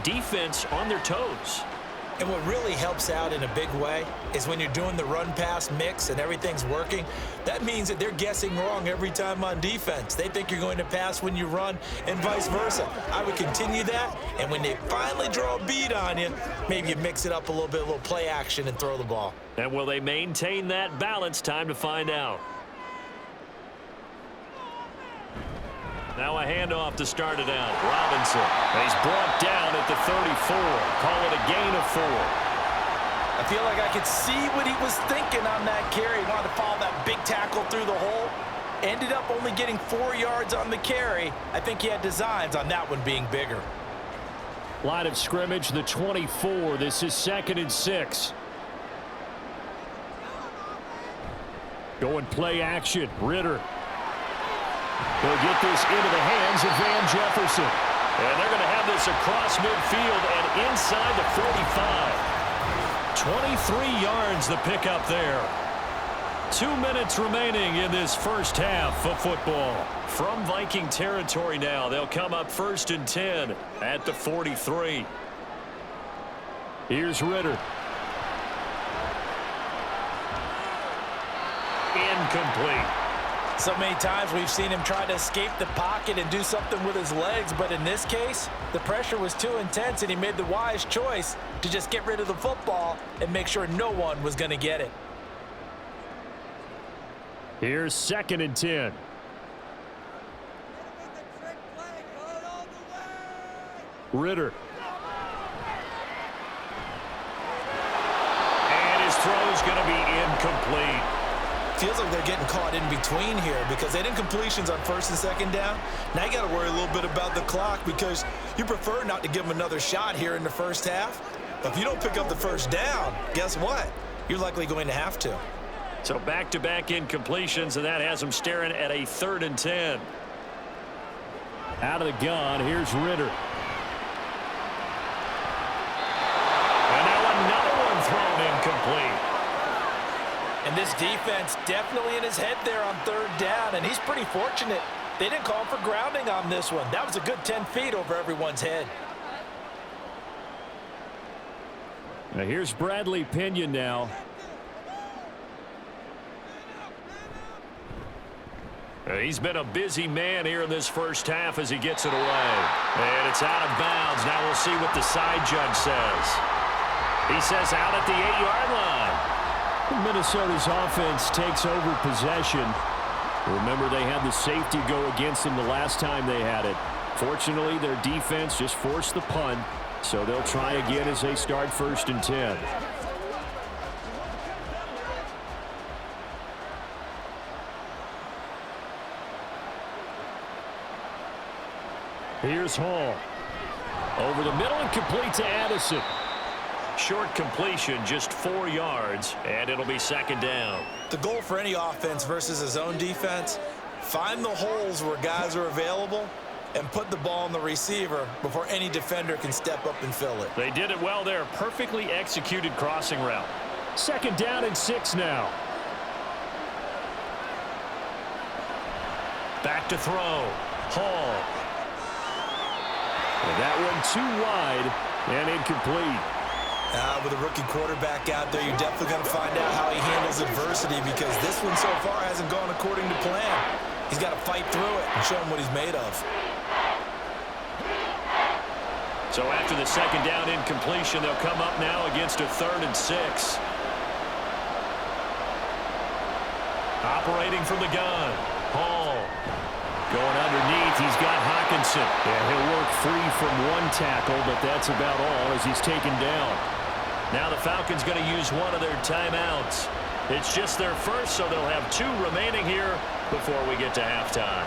Speaker 2: defense on their toes.
Speaker 3: And what really helps out in a big way is when you're doing the run-pass mix and everything's working, that means that they're guessing wrong every time on defense. They think you're going to pass when you run and vice versa. I would continue that, and when they finally draw a beat on you, maybe you mix it up a little bit, a little play action and throw the ball.
Speaker 2: And will they maintain that balance? Time to find out. Now a handoff to start it out. Robinson. He's brought down at the 34. Call it a gain of 4.
Speaker 4: I feel like I could see what he was thinking on that carry. He wanted to follow that big tackle through the hole. Ended up only getting 4 yards on the carry. I think he had designs on that one being bigger.
Speaker 5: Line of scrimmage, the 24. This is 2nd and 6. Going play action. Ritter. They'll get this into the hands of Van Jefferson.
Speaker 2: And they're going to have this across midfield and inside the 45. 23 yards the pickup there. 2 minutes remaining in this first half of football. From Viking territory now, they'll come up 1st and 10 at the 43.
Speaker 5: Here's Ritter.
Speaker 2: Incomplete.
Speaker 4: So many times we've seen him try to escape the pocket and do something with his legs, but in this case, the pressure was too intense and he made the wise choice to just get rid of the football and make sure no one was going to get it.
Speaker 5: Here's 2nd and 10. Ritter.
Speaker 2: And his throw's going to be incomplete.
Speaker 3: Feels like they're getting caught in between here because they didn't completions on 1st and 2nd down. Now you got to worry a little bit about the clock because you prefer not to give them another shot here in the first half. But if you don't pick up the 1st down, guess what? You're likely going to have to.
Speaker 2: So back-to-back incompletions, and that has them staring at a 3rd and 10.
Speaker 5: Out of the gun, here's Ritter.
Speaker 2: And now another one thrown incomplete.
Speaker 4: And this defense definitely in his head there on 3rd down, and he's pretty fortunate. They didn't call him for grounding on this one. That was a good 10 feet over everyone's head.
Speaker 5: Now here's Bradley Pinion now.
Speaker 2: He's been a busy man here in this first half as he gets it away. And it's out of bounds. Now we'll see what the side judge says. He says out at the 8-yard line.
Speaker 5: Minnesota's offense takes over possession. Remember, they had the safety go against them the last time they had it. Fortunately, their defense just forced the punt, so they'll try again as they start 1st and 10. Here's Hall. Over the middle and complete to Addison.
Speaker 2: Short completion, just 4 yards, and it'll be 2nd down.
Speaker 3: The goal for any offense versus his own defense, find the holes where guys are available and put the ball on the receiver before any defender can step up and fill it.
Speaker 2: They did it well there. Perfectly executed crossing route.
Speaker 5: 2nd down and 6 now.
Speaker 2: Back to throw. Hall.
Speaker 5: And that one too wide and incomplete.
Speaker 3: With a rookie quarterback out there, you're definitely going to find out how he handles adversity because this one so far hasn't gone according to plan. He's got to fight through it and show him what he's made of.
Speaker 2: So after the 2nd down incompletion, they'll come up now against a 3rd and 6. Operating from the gun. Hall.
Speaker 5: Going underneath, he's got Hockenson. And he'll work free from one tackle, but that's about all as he's taken down.
Speaker 2: Now the Falcons going to use one of their timeouts. It's just their first, so they'll have 2 remaining here before we get to halftime.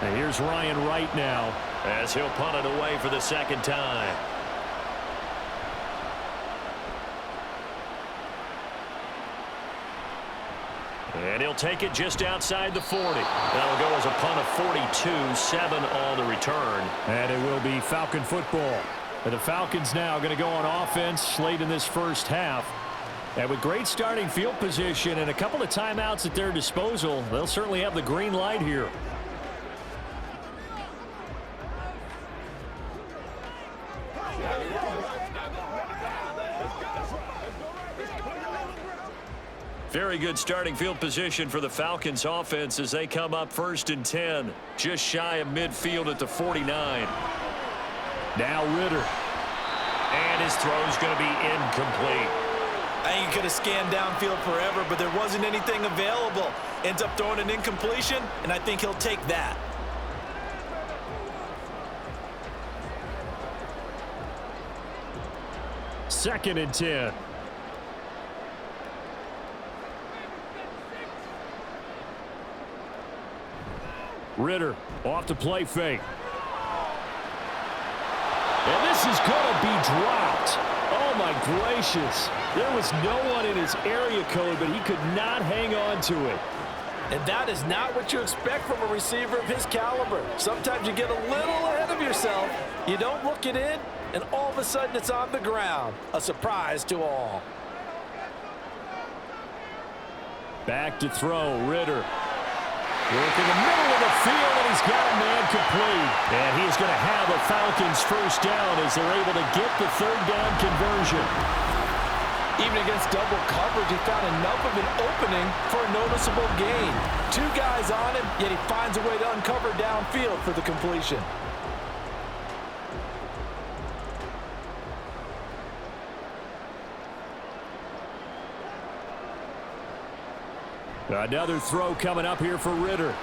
Speaker 5: And here's Ryan Wright now.
Speaker 2: As he'll punt it away for the 2nd time. And he'll take it just outside the 40. That'll go as a punt of 42, 7 on the return.
Speaker 5: And it will be Falcon football. And the Falcons now going to go on offense late in this first half. And with great starting field position and a couple of timeouts at their disposal, they'll certainly have the green light here.
Speaker 2: Very good starting field position for the Falcons offense as they come up 1st and 10, just shy of midfield at the 49.
Speaker 5: Now Ritter.
Speaker 2: And his throw's going to be incomplete.
Speaker 4: I think he could have scanned downfield forever, but there wasn't anything available. Ends up throwing an incompletion, and I think he'll take that.
Speaker 5: Second and 10. Ritter off the play fake. And this is going to be dropped. Oh, my gracious. There was no one in his area code, but he could not hang on to it.
Speaker 3: And that is not what you expect from a receiver of his caliber. Sometimes you get a little ahead of yourself. You don't look it in, and all of a sudden it's on the ground. A surprise to all.
Speaker 5: Back to throw, Ritter. Work in the middle of the field, and he's got a man complete. And he's going to have a Falcons first down as they're able to get the third down conversion.
Speaker 3: Even against double coverage, he found enough of an opening for a noticeable gain. 2 guys on him, yet he finds a way to uncover downfield for the completion.
Speaker 5: Another throw coming up here for Ritter.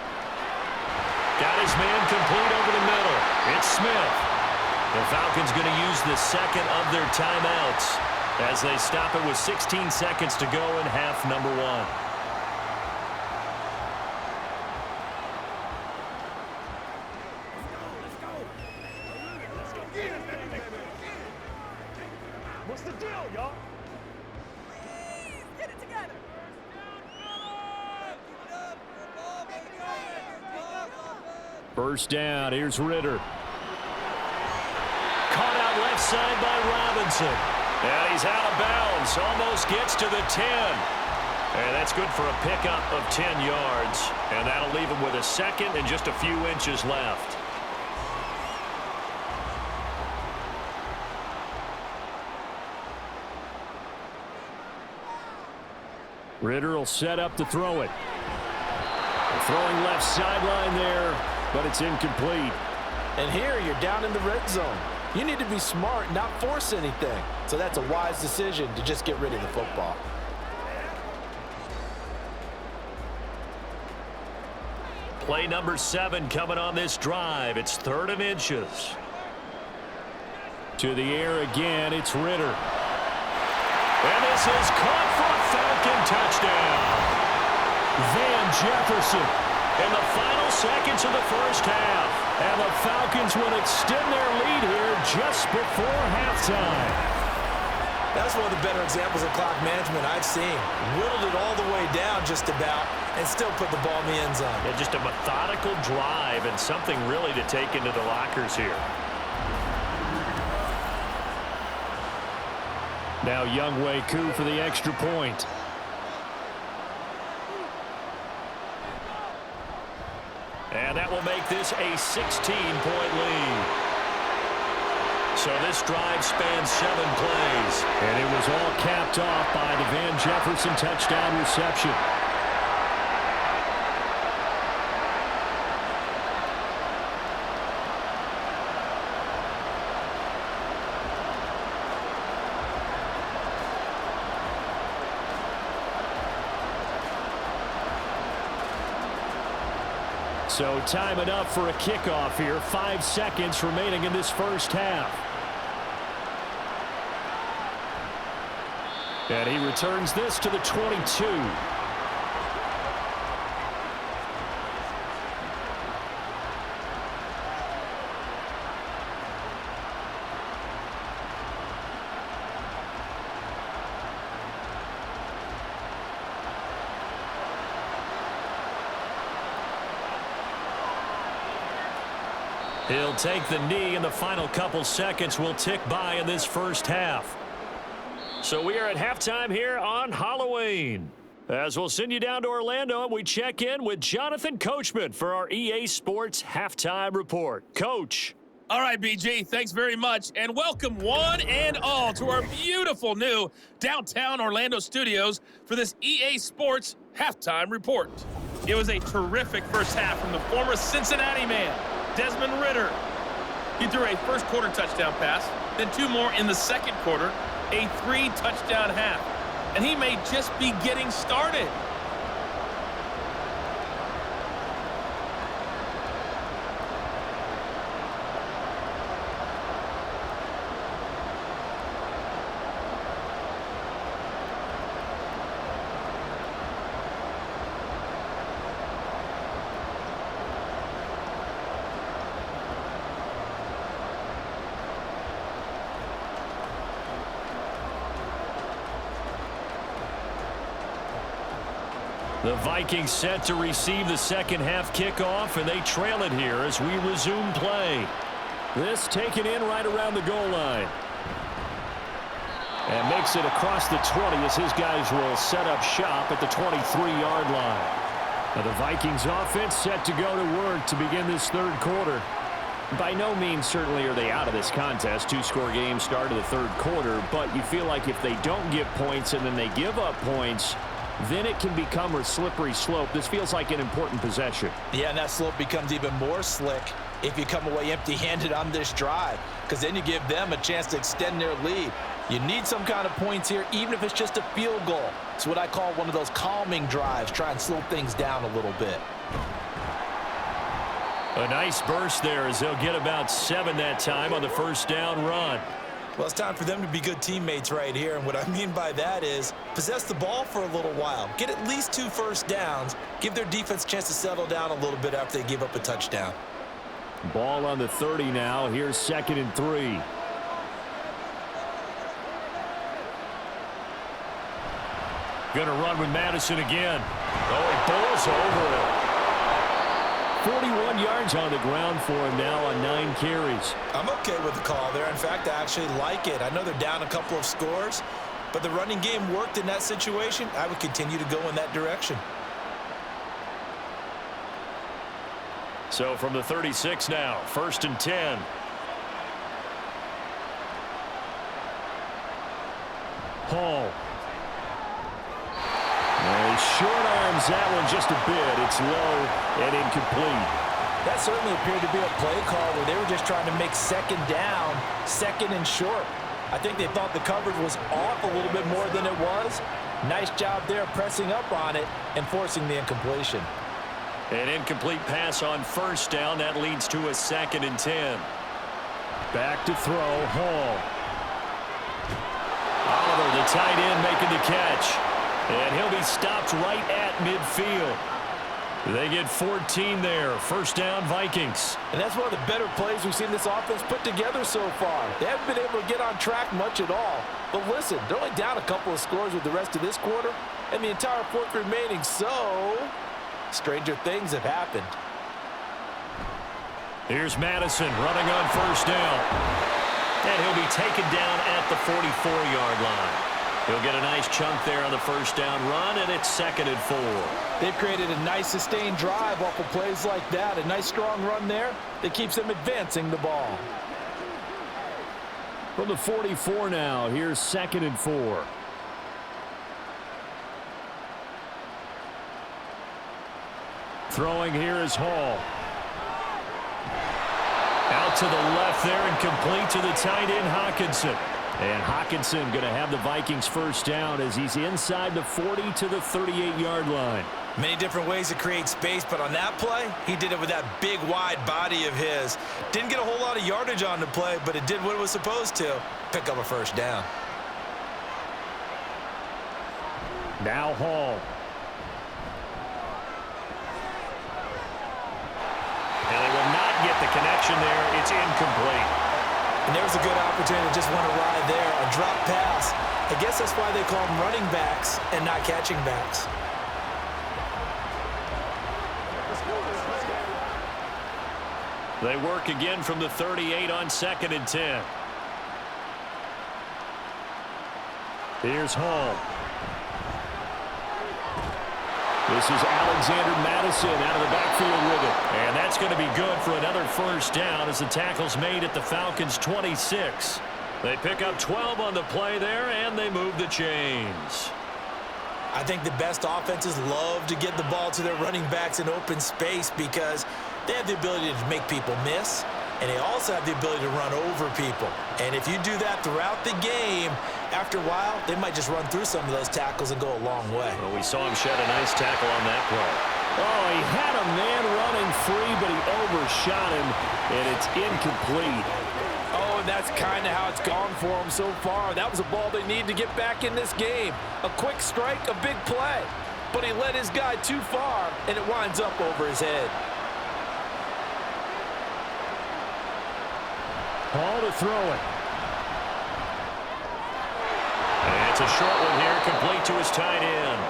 Speaker 2: Got his man complete over the middle. It's Smith. The Falcons going to use the second of their timeouts as they stop it with 16 seconds to go in half number 1.
Speaker 6: What's the deal, y'all?
Speaker 7: Get it together.
Speaker 5: First down, here's Ritter.
Speaker 2: Caught out left side by Robinson. And he's out of bounds. Almost gets to the 10. And that's good for a pickup of 10 yards. And that'll leave him with a second and just a few inches left.
Speaker 5: Ritter will set up to throw it. Throwing left sideline there, but it's incomplete.
Speaker 3: And here you're down in the red zone. You need to be smart, not force anything. So that's a wise decision to just get rid of the football.
Speaker 2: Play number 7 coming on this drive. It's 3rd and inches.
Speaker 5: To the air again, it's Ritter.
Speaker 2: And this is caught for a Falcon touchdown.
Speaker 5: Van Jefferson.
Speaker 2: In the final seconds of the first half.
Speaker 5: And the Falcons will extend their lead here just before halftime.
Speaker 3: That's one of the better examples of clock management I've seen. Whittled it all the way down just about and still put the ball in the end zone.
Speaker 2: Yeah, just a methodical drive and something really to take into the lockers here.
Speaker 5: Now Younghoe Koo for the extra point.
Speaker 2: And that will make this a 16-point lead. So this drive spans 7 plays.
Speaker 5: And it was all capped off by the Van Jefferson touchdown reception. So time enough for a kickoff here. 5 seconds remaining in this first half. And he returns this to the 22.
Speaker 2: He'll take the knee, and the final couple seconds will tick by in this first half. So we are at halftime here on Halloween. As we'll send you down to Orlando, and we check in with Jonathan Coachman for our EA Sports Halftime Report. Coach.
Speaker 7: All right, BG, thanks very much, and welcome one and all to our beautiful new downtown Orlando studios for this EA Sports Halftime Report. It was a terrific first half from the former Cincinnati man, Desmond Ridder. He threw a first quarter touchdown pass, then 2 more in the second quarter, a 3-touchdown half. And he may just be getting started.
Speaker 2: The Vikings set to receive the second half kickoff, and they trail it here as we resume play.
Speaker 5: This taken in right around the goal line. And makes it across the 20 as his guys will set up shop at the 23-yard line. Now the Vikings offense set to go to work to begin this third quarter. By no means certainly are they out of this contest. 2-score game start of the third quarter, but you feel like if they don't get points and then they give up points, then it can become a slippery slope. This feels like an important possession.
Speaker 3: Yeah, and that slope becomes even more slick if you come away empty-handed on this drive, because then you give them a chance to extend their lead. You need some kind of points here, even if it's just a field goal. It's what I call one of those calming drives. Try and slow things down a little bit.
Speaker 2: A nice burst there as they'll get about 7 that time on the first down run.
Speaker 3: Well, it's time for them to be good teammates right here, and what I mean by that is possess the ball for a little while. Get at least 2 first downs. Give their defense a chance to settle down a little bit after they give up a touchdown.
Speaker 5: Ball on the 30 now. Here's 2nd and 3.
Speaker 2: Going to run with Madison again. Oh, he bowls over it.
Speaker 5: 41 yards on the ground for him now on 9 carries.
Speaker 3: I'm okay with the call there. In fact, I actually like it. I know they're down a couple of scores, but the running game worked in that situation. I would continue to go in that direction.
Speaker 2: So from the 36 now, 1st and 10.
Speaker 5: Hall. And short arms that one just a bit. It's low and incomplete.
Speaker 3: That certainly appeared to be a play call where they were just trying to make second down, second and short. I think they thought the coverage was off a little bit more than it was. Nice job there pressing up on it and forcing the incompletion.
Speaker 2: An incomplete pass on first down. That leads to a 2nd and 10.
Speaker 5: Back to throw, Hall.
Speaker 2: Oliver, the tight end, making the catch. And he'll be stopped right at midfield. They get 14 there. 1st down, Vikings.
Speaker 3: And that's one of the better plays we've seen this offense put together so far. They haven't been able to get on track much at all. But listen, they're only down a couple of scores with the rest of this quarter and the entire 4th remaining. So, stranger things have happened.
Speaker 2: Here's Madison running on 1st down. And he'll be taken down at the 44-yard line. He'll get a nice chunk there on the 1st down run, and it's 2nd and 4.
Speaker 3: They've created a nice sustained drive off of plays like that. A nice strong run there that keeps them advancing the ball.
Speaker 5: From the 44 now, here's 2nd and 4. Throwing here is Hall.
Speaker 2: Out to the left there and complete to the tight end, Hockenson.
Speaker 5: And Hockenson going to have the Vikings 1st down as he's inside the 40 to the 38-yard line.
Speaker 3: Many different ways to create space, but on that play, he did it with that big, wide body of his. Didn't get a whole lot of yardage on the play, but it did what it was supposed to. Pick up a 1st down.
Speaker 5: Now Hall.
Speaker 2: And they will not get the connection there. It's incomplete.
Speaker 3: And there's a good opportunity to just want to ride there. A drop pass. I guess that's why they call them running backs and not catching backs.
Speaker 2: They work again from the 38 on 2nd and 10.
Speaker 5: Here's Hall. This is Alexander Madison out of the backfield with it. And that's going to be good for another first down as the tackle's made at the Falcons' 26. They pick up 12 on the play there, and they move the chains.
Speaker 3: I think the best offenses love to get the ball to their running backs in open space because they have the ability to make people miss, and they also have the ability to run over people. And if you do that throughout the game, after a while, they might just run through some of those tackles and go a long way.
Speaker 2: Well, we saw him shed a nice tackle on that play.
Speaker 5: Oh, he had a man running free, but he overshot him, and it's incomplete.
Speaker 4: Oh, and that's kind of how it's gone for him so far. That was a ball they need to get back in this game. A quick strike, a big play. But he led his guy too far, and it winds up over his head.
Speaker 5: Ball to throw it.
Speaker 2: And it's a short one here, complete to his tight end.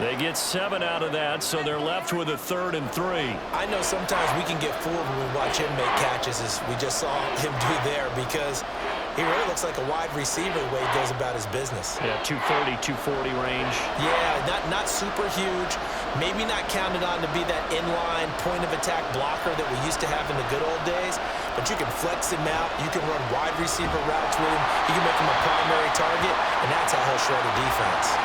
Speaker 2: They get 7 out of that, so they're left with a 3rd and 3.
Speaker 3: I know sometimes we can get fooled when we watch him make catches, as we just saw him do there, because he really looks like a wide receiver the way he goes about his business.
Speaker 2: Yeah, 230, 240 range.
Speaker 3: Yeah, not super huge. Maybe not counted on to be that inline point-of-attack blocker that we used to have in the good old days, but you can flex him out. You can run wide receiver routes with him. You can make him a primary target, and that's how he'll shred a defense.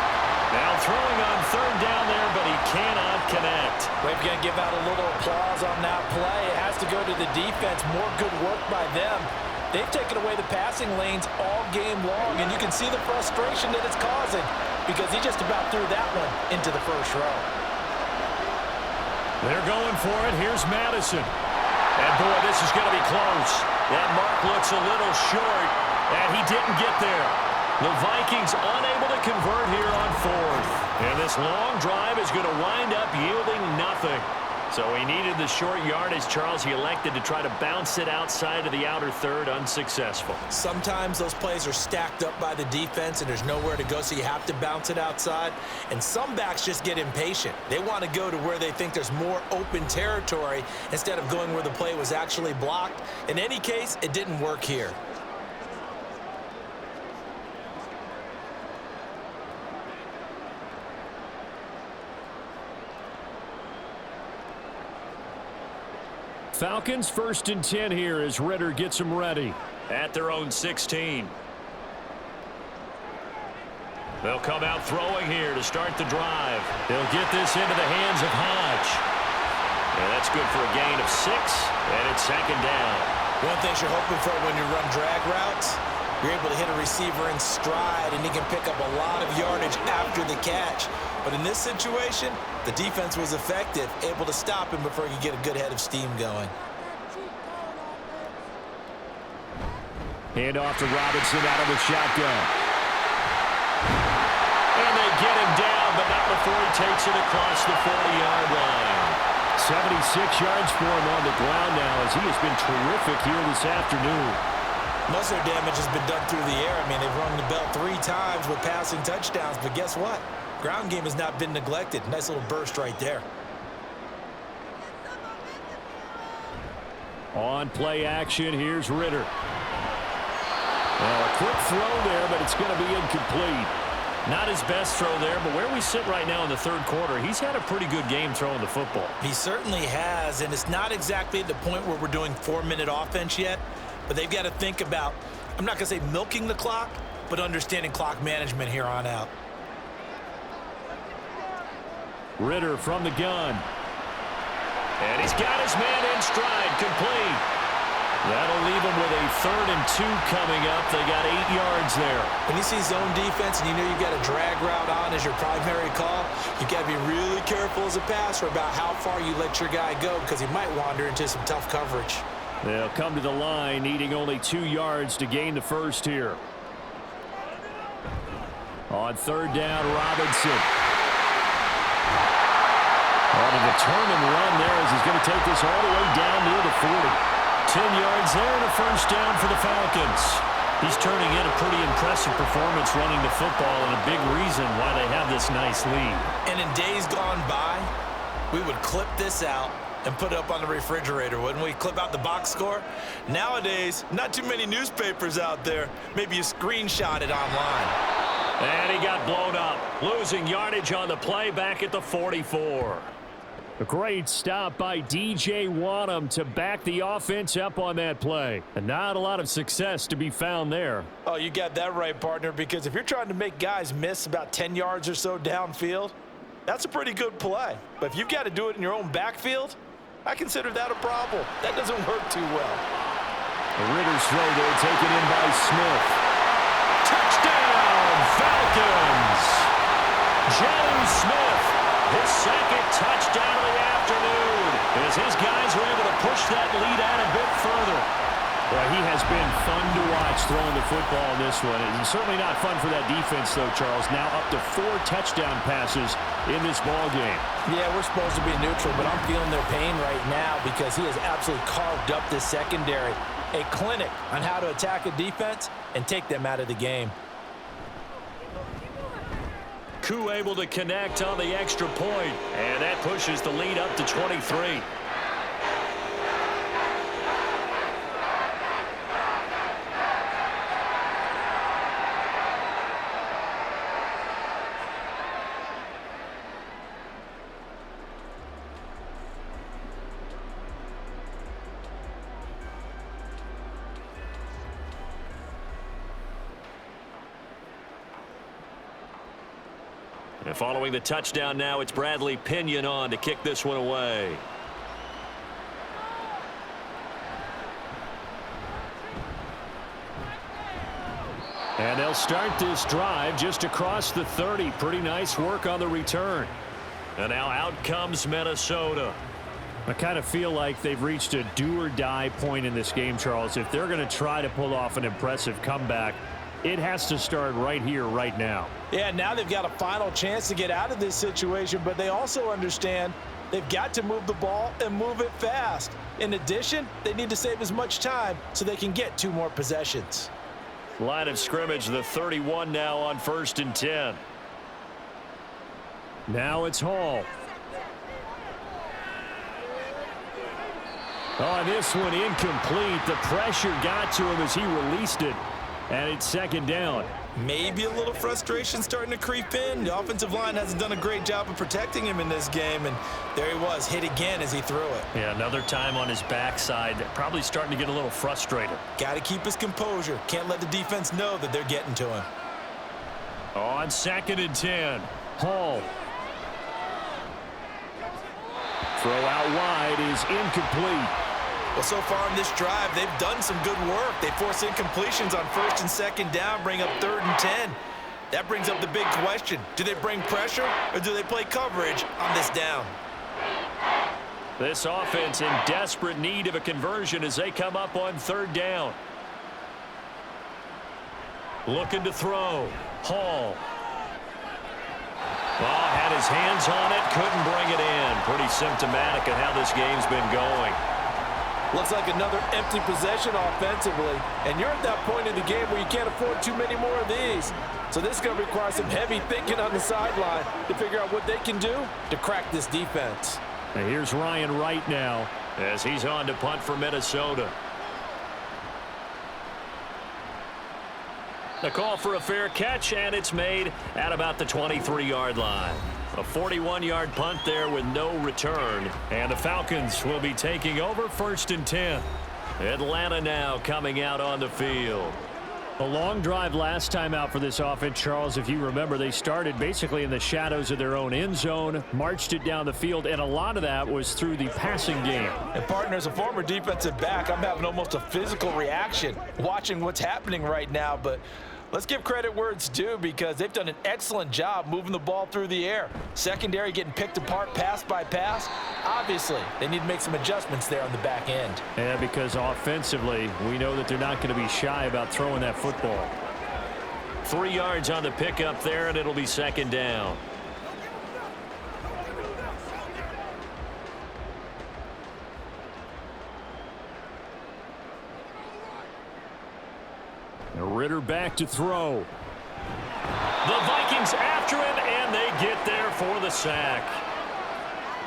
Speaker 2: Now throwing on 3rd down there, but he cannot connect.
Speaker 4: We're going to give out a little applause on that play. It has to go to the defense. More good work by them. They've taken away the passing lanes all game long, and you can see the frustration that it's causing because he just about threw that one into the first row.
Speaker 2: They're going for it. Here's Madison. And, boy, this is going to be close. That mark looks a little short, and he didn't get there. The Vikings unable to convert here on 4th. And this long drive is going to wind up yielding nothing. So he needed the short yardage, Charles. He elected to try to bounce it outside of the outer third, unsuccessful.
Speaker 3: Sometimes those plays are stacked up by the defense and there's nowhere to go, so you have to bounce it outside. And some backs just get impatient. They want to go to where they think there's more open territory instead of going where the play was actually blocked. In any case, it didn't work here.
Speaker 5: Falcons 1st and 10 here as Ritter gets them ready.
Speaker 2: At their own 16. They'll come out throwing here to start the drive. They'll get this into the hands of Hodge. And that's good for a gain of 6, and it's 2nd down.
Speaker 3: One thing you're hoping for when you run drag routes, you're able to hit a receiver in stride, and he can pick up a lot of yardage after the catch. But in this situation, the defense was effective, able to stop him before he could get a good head of steam going.
Speaker 5: Hand off to Robinson out of the shotgun.
Speaker 2: And they get him down, but not before he takes it across the 40-yard line.
Speaker 5: 76 yards for him on the ground now as he has been terrific here this afternoon.
Speaker 3: Most of their damage has been done through the air. I mean, they've rung the bell 3 times with passing touchdowns, but guess what? Ground game has not been neglected. Nice little burst right there.
Speaker 5: On play action, here's Ritter. Well, a quick throw there, but it's going to be incomplete.
Speaker 2: Not his best throw there, but where we sit right now in the 3rd quarter, he's had a pretty good game throwing the football.
Speaker 3: He certainly has, and it's not exactly at the point where we're doing 4-minute offense yet, but they've got to think about, I'm not going to say milking the clock, but understanding clock management here on out.
Speaker 5: Ritter from the gun.
Speaker 2: And he's got his man in stride, complete. That'll leave him with a 3rd and 2 coming up. They got 8 yards there.
Speaker 3: When you see zone defense and you know you've got a drag route on as your primary call, you've got to be really careful as a passer about how far you let your guy go because he might wander into some tough coverage.
Speaker 5: They'll come to the line needing only 2 yards to gain the first here. On 3rd down, Robinson. On a determined run there as he's going to take this all the way down near the 40. 10 yards there and a first down for the Falcons. He's turning in a pretty impressive performance running the football and a big reason why they have this nice lead.
Speaker 3: And in days gone by, we would clip this out and put it up on the refrigerator, wouldn't we? Clip out the box score. Nowadays, not too many newspapers out there. Maybe you screenshot it online.
Speaker 2: And he got blown up, losing yardage on the play back at the 44.
Speaker 5: A great stop by DJ Wanham to back the offense up on that play. And not a lot of success to be found there.
Speaker 4: Oh, you got that right, partner, because if you're trying to make guys miss about 10 yards or so downfield, that's a pretty good play. But if you've got to do it in your own backfield, I consider that a problem. That doesn't work too well.
Speaker 5: The Ritter's throw there taken in by Smith.
Speaker 2: Touchdown, Falcons! Johnny Smith, his second touchdown of the afternoon, as his guys were able to push that lead out a bit further.
Speaker 5: Well, he has been fun to watch throwing the football in this one. It's certainly not fun for that defense, though, Charles. Now up to 4 touchdown passes in this ball game.
Speaker 3: Yeah, we're supposed to be neutral, but I'm feeling their pain right now because he has absolutely carved up this secondary. A clinic on how to attack a defense and take them out of the game.
Speaker 2: Koo able to connect on the extra point, and that pushes the lead up to 23. And following the touchdown now, it's Bradley Pinion on to kick this one away.
Speaker 5: And they'll start this drive just across the 30. Pretty nice work on the return.
Speaker 2: And now out comes Minnesota.
Speaker 5: I kind of feel like they've reached a do-or-die point in this game, Charles. If they're going to try to pull off an impressive comeback, it has to start right here, right now.
Speaker 3: Yeah, now they've got a final chance to get out of this situation, but they also understand they've got to move the ball and move it fast. In addition, they need to save as much time so they can get 2 more possessions.
Speaker 2: Line of scrimmage, the 31 now on 1st and 10.
Speaker 5: Now it's Hall. Oh, this one incomplete. The pressure got to him as he released it. And it's 2nd down.
Speaker 3: Maybe a little frustration starting to creep in. The offensive line hasn't done a great job of protecting him in this game, and there he was, hit again as he threw it.
Speaker 2: Yeah, another time on his backside. Probably starting to get a little frustrated.
Speaker 3: Got to keep his composure. Can't let the defense know that they're getting to him.
Speaker 2: On 2nd and 10.
Speaker 5: Hall. Throw out wide is incomplete.
Speaker 3: Well, so far in this drive, they've done some good work. They force incompletions on 1st and 2nd down, bring up 3rd and 10. That brings up the big question. Do they bring pressure or do they play coverage on this down?
Speaker 2: This offense in desperate need of a conversion as they come up on 3rd down. Looking to throw. Hall. Well, had his hands on it, couldn't bring it in. Pretty symptomatic of how this game's been going.
Speaker 3: Looks like another empty possession offensively, and you're at that point in the game where you can't afford too many more of these. So this is going to require some heavy thinking on the sideline to figure out what they can do to crack this defense.
Speaker 5: And here's Ryan Wright now
Speaker 2: as he's on to punt for Minnesota. The call for a fair catch, and it's made at about the 23-yard line. A 41-yard punt there with no return. And the Falcons will be taking over 1st and 10. Atlanta now coming out on the field.
Speaker 5: A long drive last time out for this offense, Charles. If you remember, they started basically in the shadows of their own end zone, marched it down the field, and a lot of that was through the passing game.
Speaker 3: And partner, as a former defensive back, I'm having almost a physical reaction watching what's happening right now, but let's give credit where it's due because they've done an excellent job moving the ball through the air. Secondary getting picked apart pass by pass. Obviously, they need to make some adjustments there on the back end.
Speaker 5: Yeah, because offensively, we know that they're not going to be shy about throwing that football.
Speaker 2: 3 yards on the pickup there, and it'll be 2nd down.
Speaker 5: Ritter back to throw.
Speaker 2: The Vikings after him, and they get there for the sack.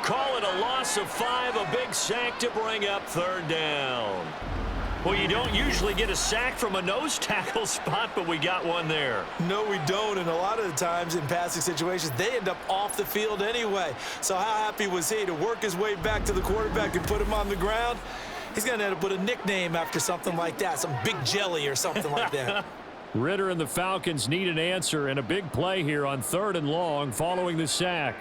Speaker 2: Call it a loss of 5, a big sack to bring up 3rd down. Well, you don't usually get a sack from a nose tackle spot, but we got one there.
Speaker 3: No, we don't, and a lot of the times in passing situations, they end up off the field anyway. So how happy was he to work his way back to the quarterback and put him on the ground? He's going to end up with a nickname after something like that, some Big Jelly or something like that.
Speaker 5: Ritter and the Falcons need an answer and a big play here on 3rd and long following the sack.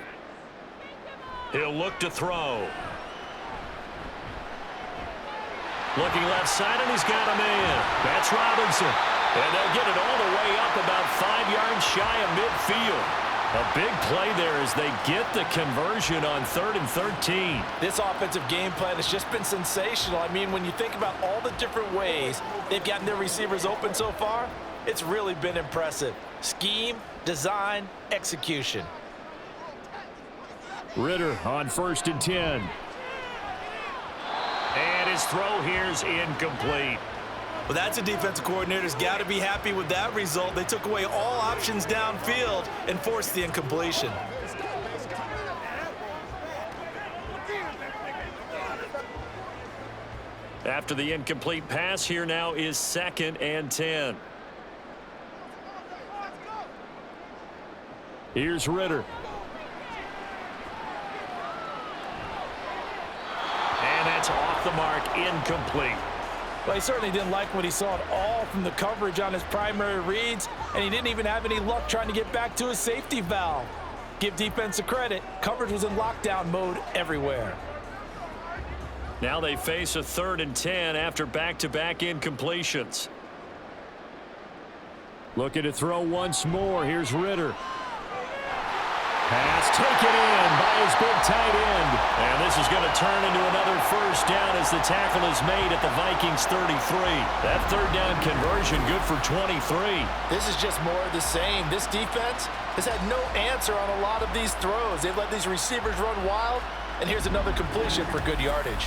Speaker 2: He'll look to throw. Looking left side, and he's got a man. That's Robinson. And they'll get it all the way up about 5 yards shy of midfield. A big play there as they get the conversion on 3rd and 13.
Speaker 4: This offensive game plan has just been sensational. I mean, when you think about all the different ways they've gotten their receivers open so far, it's really been impressive. Scheme, design, execution.
Speaker 5: Ritter on 1st and 10.
Speaker 2: And his throw here's incomplete.
Speaker 3: Well, that's a defensive coordinator's got to be happy with that result. They took away all options downfield and forced the incompletion.
Speaker 2: After the incomplete pass, here now is 2nd and 10.
Speaker 5: Here's Ritter.
Speaker 2: And that's off the mark, incomplete.
Speaker 4: Well, he certainly didn't like what he saw at all from the coverage on his primary reads, and he didn't even have any luck trying to get back to his safety valve. Give defense a credit. Coverage was in lockdown mode everywhere.
Speaker 2: Now they face a 3rd and 10 after back-to-back incompletions.
Speaker 5: Looking to throw once more. Here's Ritter. Pass taken in by his big tight end.
Speaker 2: And this is going to turn into another 1st down as the tackle is made at the Vikings 33. That 3rd down conversion good for 23.
Speaker 4: This is just more of the same. This defense has had no answer on a lot of these throws. They've let these receivers run wild, and here's another completion for good yardage.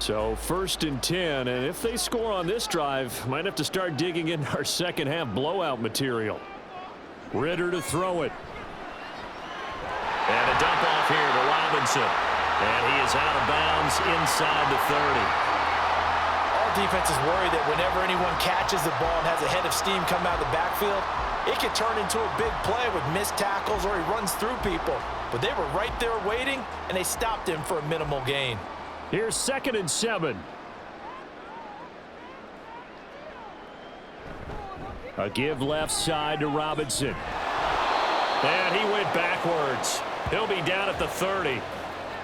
Speaker 5: So 1st and 10, and if they score on this drive, might have to start digging into our second half blowout material. Ritter to throw it.
Speaker 2: And a dump off here to Robinson. And he is out of bounds inside the 30.
Speaker 4: All defenses worry that whenever anyone catches the ball and has a head of steam come out of the backfield, it could turn into a big play with missed tackles or he runs through people. But they were right there waiting, and they stopped him for a minimal gain.
Speaker 5: Here's 2nd and 7. A give left side to Robinson.
Speaker 2: And he went backwards. He'll be down at the 30.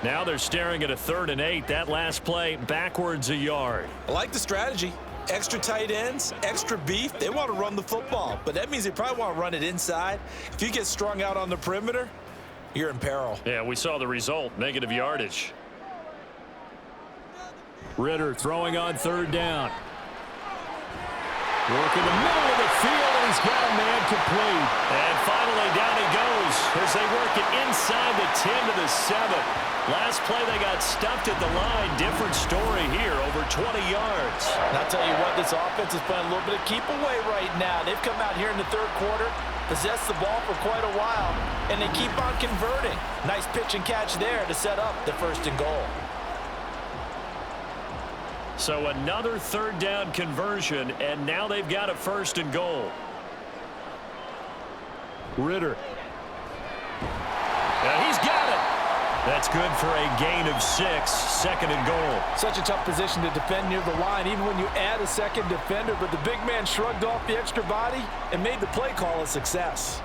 Speaker 2: Now they're staring at a 3rd and 8. That last play backwards a yard.
Speaker 3: I like the strategy. Extra tight ends, extra beef. They want to run the football, but that means they probably want to run it inside. If you get strung out on the perimeter, you're in peril.
Speaker 2: Yeah, we saw the result, negative yardage.
Speaker 5: Ritter throwing on 3rd down. Work in the middle of the field, and he's got a man complete.
Speaker 2: And finally down he goes as they work it inside the 10 to the 7. Last play they got stuffed at the line. Different story here, over 20 yards.
Speaker 4: And I'll tell you what, this offense is playing a little bit of keep away right now. They've come out here in the 3rd quarter, possessed the ball for quite a while, and they keep on converting. Nice pitch and catch there to set up the 1st and goal.
Speaker 2: So another 3rd down conversion, and now they've got a 1st and goal.
Speaker 5: Ritter.
Speaker 2: And he's got it. That's good for a gain of 6, 2nd and goal.
Speaker 4: Such a tough position to defend near the line, even when you add a second defender, but the big man shrugged off the extra body and made the play call a success.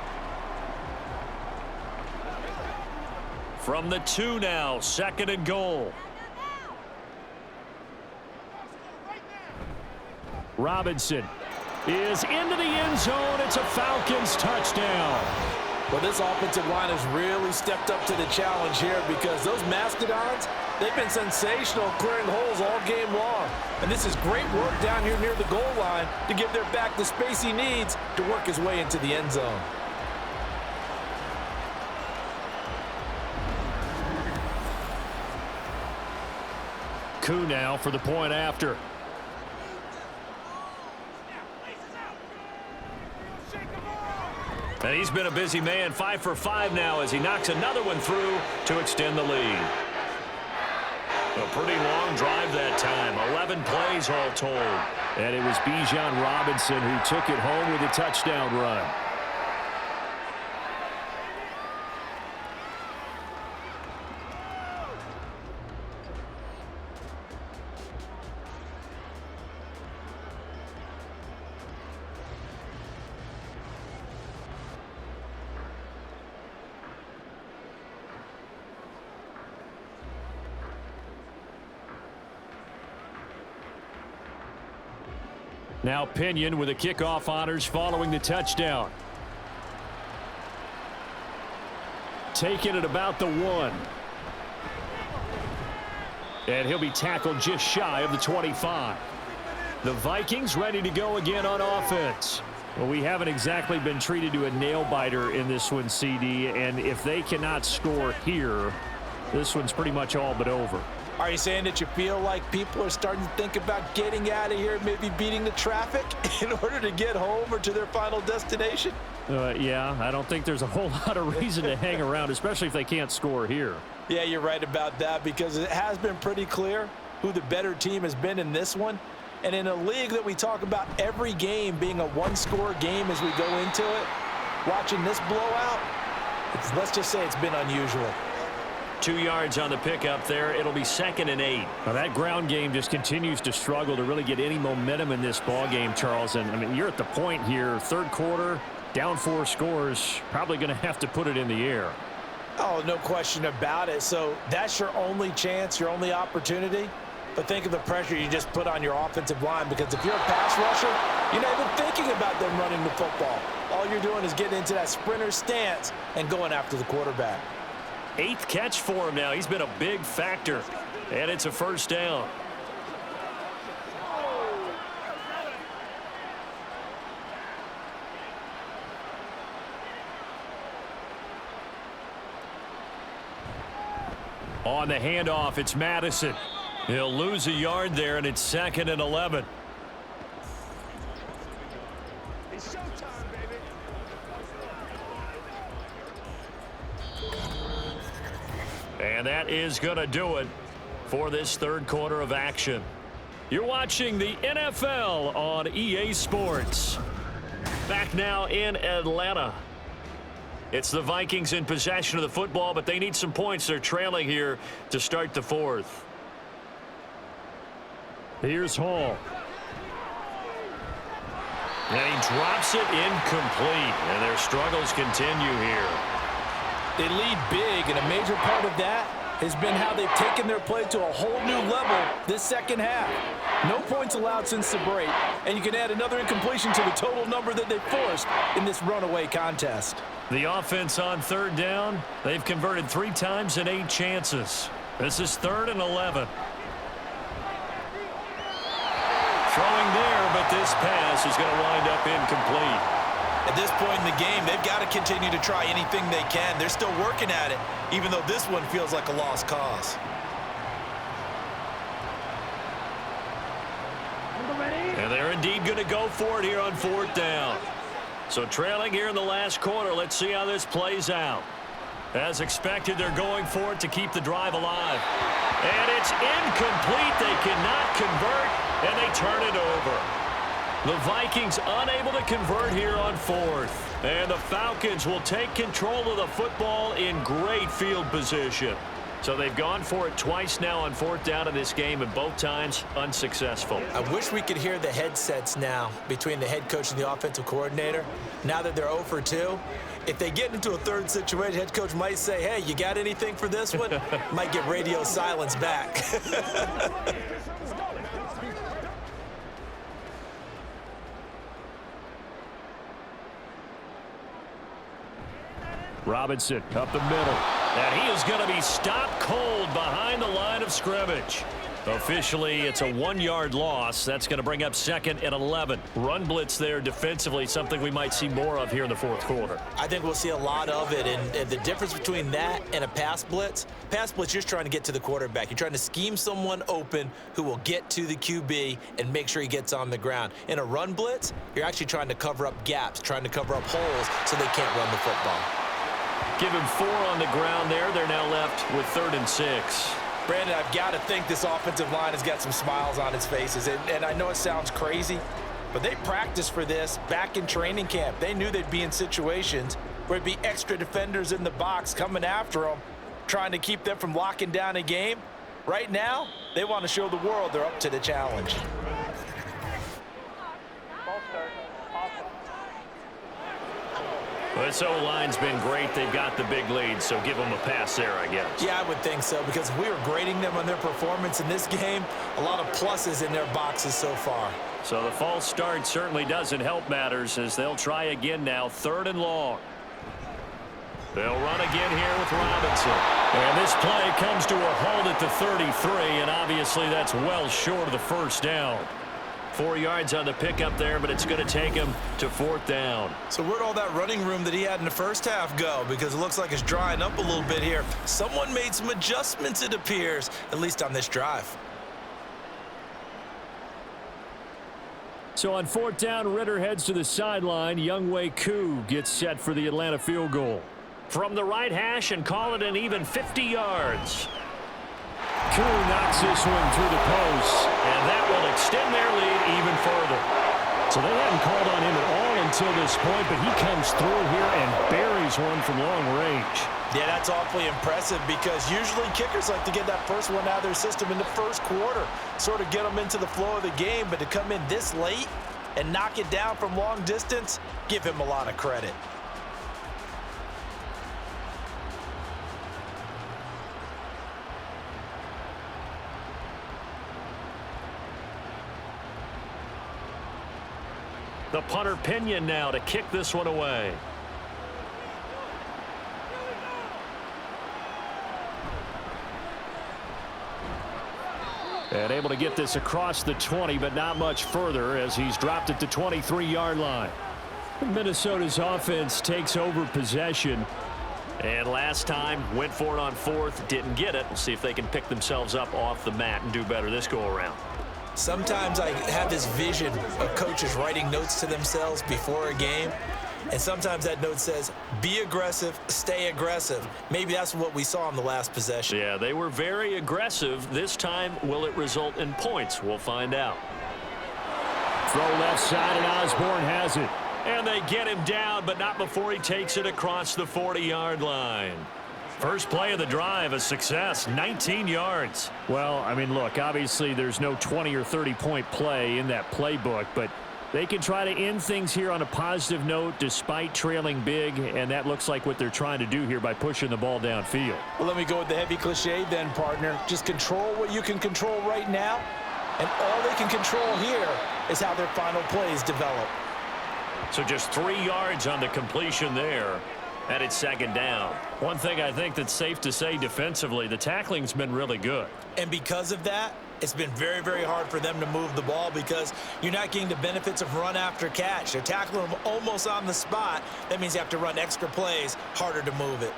Speaker 2: From the 2 now, 2nd and goal.
Speaker 5: Robinson is into the end zone. It's a Falcons touchdown.
Speaker 3: Well, this offensive line has really stepped up to the challenge here because those Mastodons, they've been sensational clearing holes all game long. And this is great work down here near the goal line to give their back the space he needs to work his way into the end zone.
Speaker 5: Koo now for the point after.
Speaker 2: And he's been a busy man, 5 for 5 now as he knocks another one through to extend the lead. A pretty long drive that time, 11 plays all told.
Speaker 5: And it was Bijan Robinson who took it home with a touchdown run. Now Pinion with the kickoff honors following the touchdown. Taking it about the 1. And he'll be tackled just shy of the 25. The Vikings ready to go again on offense. Well, we haven't exactly been treated to a nail-biter in this one, CD. And if they cannot score here, this one's pretty much all but over.
Speaker 4: Are you saying that you feel like people are starting to think about getting out of here, maybe beating the traffic in order to get home or to their final destination?
Speaker 5: Yeah, I don't think there's a whole lot of reason to hang around, especially if they can't score here.
Speaker 4: Yeah, you're right about that because it has been pretty clear who the better team has been in this one. And in a league that we talk about every game being a one-score game as we go into it, watching this blowout, let's just say it's been unusual.
Speaker 2: 2 yards on the pickup there. It'll be 2nd and 8.
Speaker 5: Now that ground game just continues to struggle to really get any momentum in this ball game, Charles. And I mean, you're at the point here, third quarter, down 4 scores, probably going to have to put it in the air.
Speaker 4: Oh, no question about it. So that's your only chance, your only opportunity. But think of the pressure you just put on your offensive line, because if you're a pass rusher, you're not even thinking about them running the football. All you're doing is getting into that sprinter stance and going after the quarterback.
Speaker 2: 8th catch for him now. He's been a big factor. And it's a first down. On the handoff, it's Madison. He'll lose a yard there, and it's 2nd and 11.
Speaker 6: It's showtime, baby.
Speaker 2: And that is going to do it for this third quarter of action. You're watching the NFL on EA Sports. Back now in Atlanta. It's the Vikings in possession of the football, but they need some points. They're trailing here to start the 4th.
Speaker 5: Here's Hall.
Speaker 2: And he drops it incomplete. And their struggles continue here.
Speaker 4: They lead big, and a major part of that has been how they've taken their play to a whole new level this second half. No points allowed since the break, and you can add another incompletion to the total number that they forced in this runaway contest.
Speaker 2: The offense on 3rd down, they've converted 3 times in 8 chances. This is 3rd and 11. Throwing there, but this pass is going to wind up incomplete.
Speaker 4: At this point in the game, they've got to continue to try anything they can. They're still working at it, even though this one feels like a lost cause.
Speaker 2: And they're indeed going to go for it here on 4th down. So trailing here in the last quarter, let's see how this plays out. As expected, they're going for it to keep the drive alive. And it's incomplete. They cannot convert, and they turn it over. The Vikings unable to convert here on 4th. And the Falcons will take control of the football in great field position. So they've gone for it twice now on 4th down in this game, and both times unsuccessful.
Speaker 3: I wish we could hear the headsets now between the head coach and the offensive coordinator. Now that they're 0 for 2, if they get into a third situation, head coach might say, hey, you got anything for this one? Might get radio silence back.
Speaker 5: Robinson up the middle.
Speaker 2: And he is going to be stopped cold behind the line of scrimmage. Officially, it's a 1-yard loss. That's going to bring up 2nd and 11. Run blitz there defensively, something we might see more of here in the fourth quarter.
Speaker 3: I think we'll see a lot of it, and the difference between that and a pass blitz, you're just trying to get to the quarterback. You're trying to scheme someone open who will get to the QB and make sure he gets on the ground. In a run blitz, you're actually trying to cover up gaps, trying to cover up holes so they can't run the football.
Speaker 2: Give him 4 on the ground there. They're now left with 3rd and 6.
Speaker 4: Brandon, I've got to think this offensive line has got some smiles on its faces. And I know it sounds crazy, but they practiced for this back in training camp. They knew they'd be in situations where there'd be extra defenders in the box coming after them, trying to keep them from locking down a game. Right now, they want to show the world they're up to the challenge.
Speaker 2: Well, this O-line's been great. They've got the big lead, so give them a pass there, I guess.
Speaker 3: Yeah, I would think so, because if we were grading them on their performance in this game, a lot of pluses in their boxes so far.
Speaker 2: So the false start certainly doesn't help matters as they'll try again now, 3rd and long. They'll run again here with Robinson. And this play comes to a halt at the 33, and obviously that's well short of the first down. 4 yards on the pickup there, but it's going to take him to 4th down.
Speaker 3: So where'd all that running room that he had in the first half go? Because it looks like it's drying up a little bit here. Someone made some adjustments, it appears, at least on this drive.
Speaker 5: So on 4th down, Ritter heads to the sideline. Younghoe Koo gets set for the Atlanta field goal.
Speaker 2: From the right hash and call it an even 50 yards.
Speaker 5: Koo knocks this one through the post.
Speaker 2: And that will extend their lead even further.
Speaker 5: So they hadn't called on him at all until this point, but he comes through here and buries one from long range.
Speaker 4: Yeah, that's awfully impressive because usually kickers like to get that first one out of their system in the first quarter, sort of get them into the flow of the game, but to come in this late and knock it down from long distance, give him a lot of credit.
Speaker 2: The punter Pinion now to kick this one away.
Speaker 5: And able to get this across the 20, but not much further as he's dropped it to 23-yard line. Minnesota's offense takes over possession.
Speaker 2: And last time, went for it on 4th, didn't get it. We'll see if they can pick themselves up off the mat and do better this go-around.
Speaker 3: Sometimes I have this vision of coaches writing notes to themselves before a game, and sometimes that note says, be aggressive, stay aggressive. Maybe that's what we saw in the last possession.
Speaker 2: Yeah, they were very aggressive. This time, will it result in points? We'll find out.
Speaker 5: Throw left side, and Osborne has it.
Speaker 2: And they get him down, but not before he takes it across the 40-yard line. First play of the drive, a success, 19 yards.
Speaker 5: Well, I mean, look, obviously there's no 20 or 30-point play in that playbook, but they can try to end things here on a positive note despite trailing big, and that looks like what they're trying to do here by pushing the ball downfield.
Speaker 4: Well, let me go with the heavy cliche then, partner. Just control what you can control right now, and all they can control here is how their final plays develop.
Speaker 2: So just 3 yards on the completion there. And it's 2nd down. One thing I think that's safe to say defensively, the tackling's been really good.
Speaker 3: And because of that, it's been very, very hard for them to move the ball because you're not getting the benefits of run after catch. They're tackling them almost on the spot. That means you have to run extra plays, harder to move it.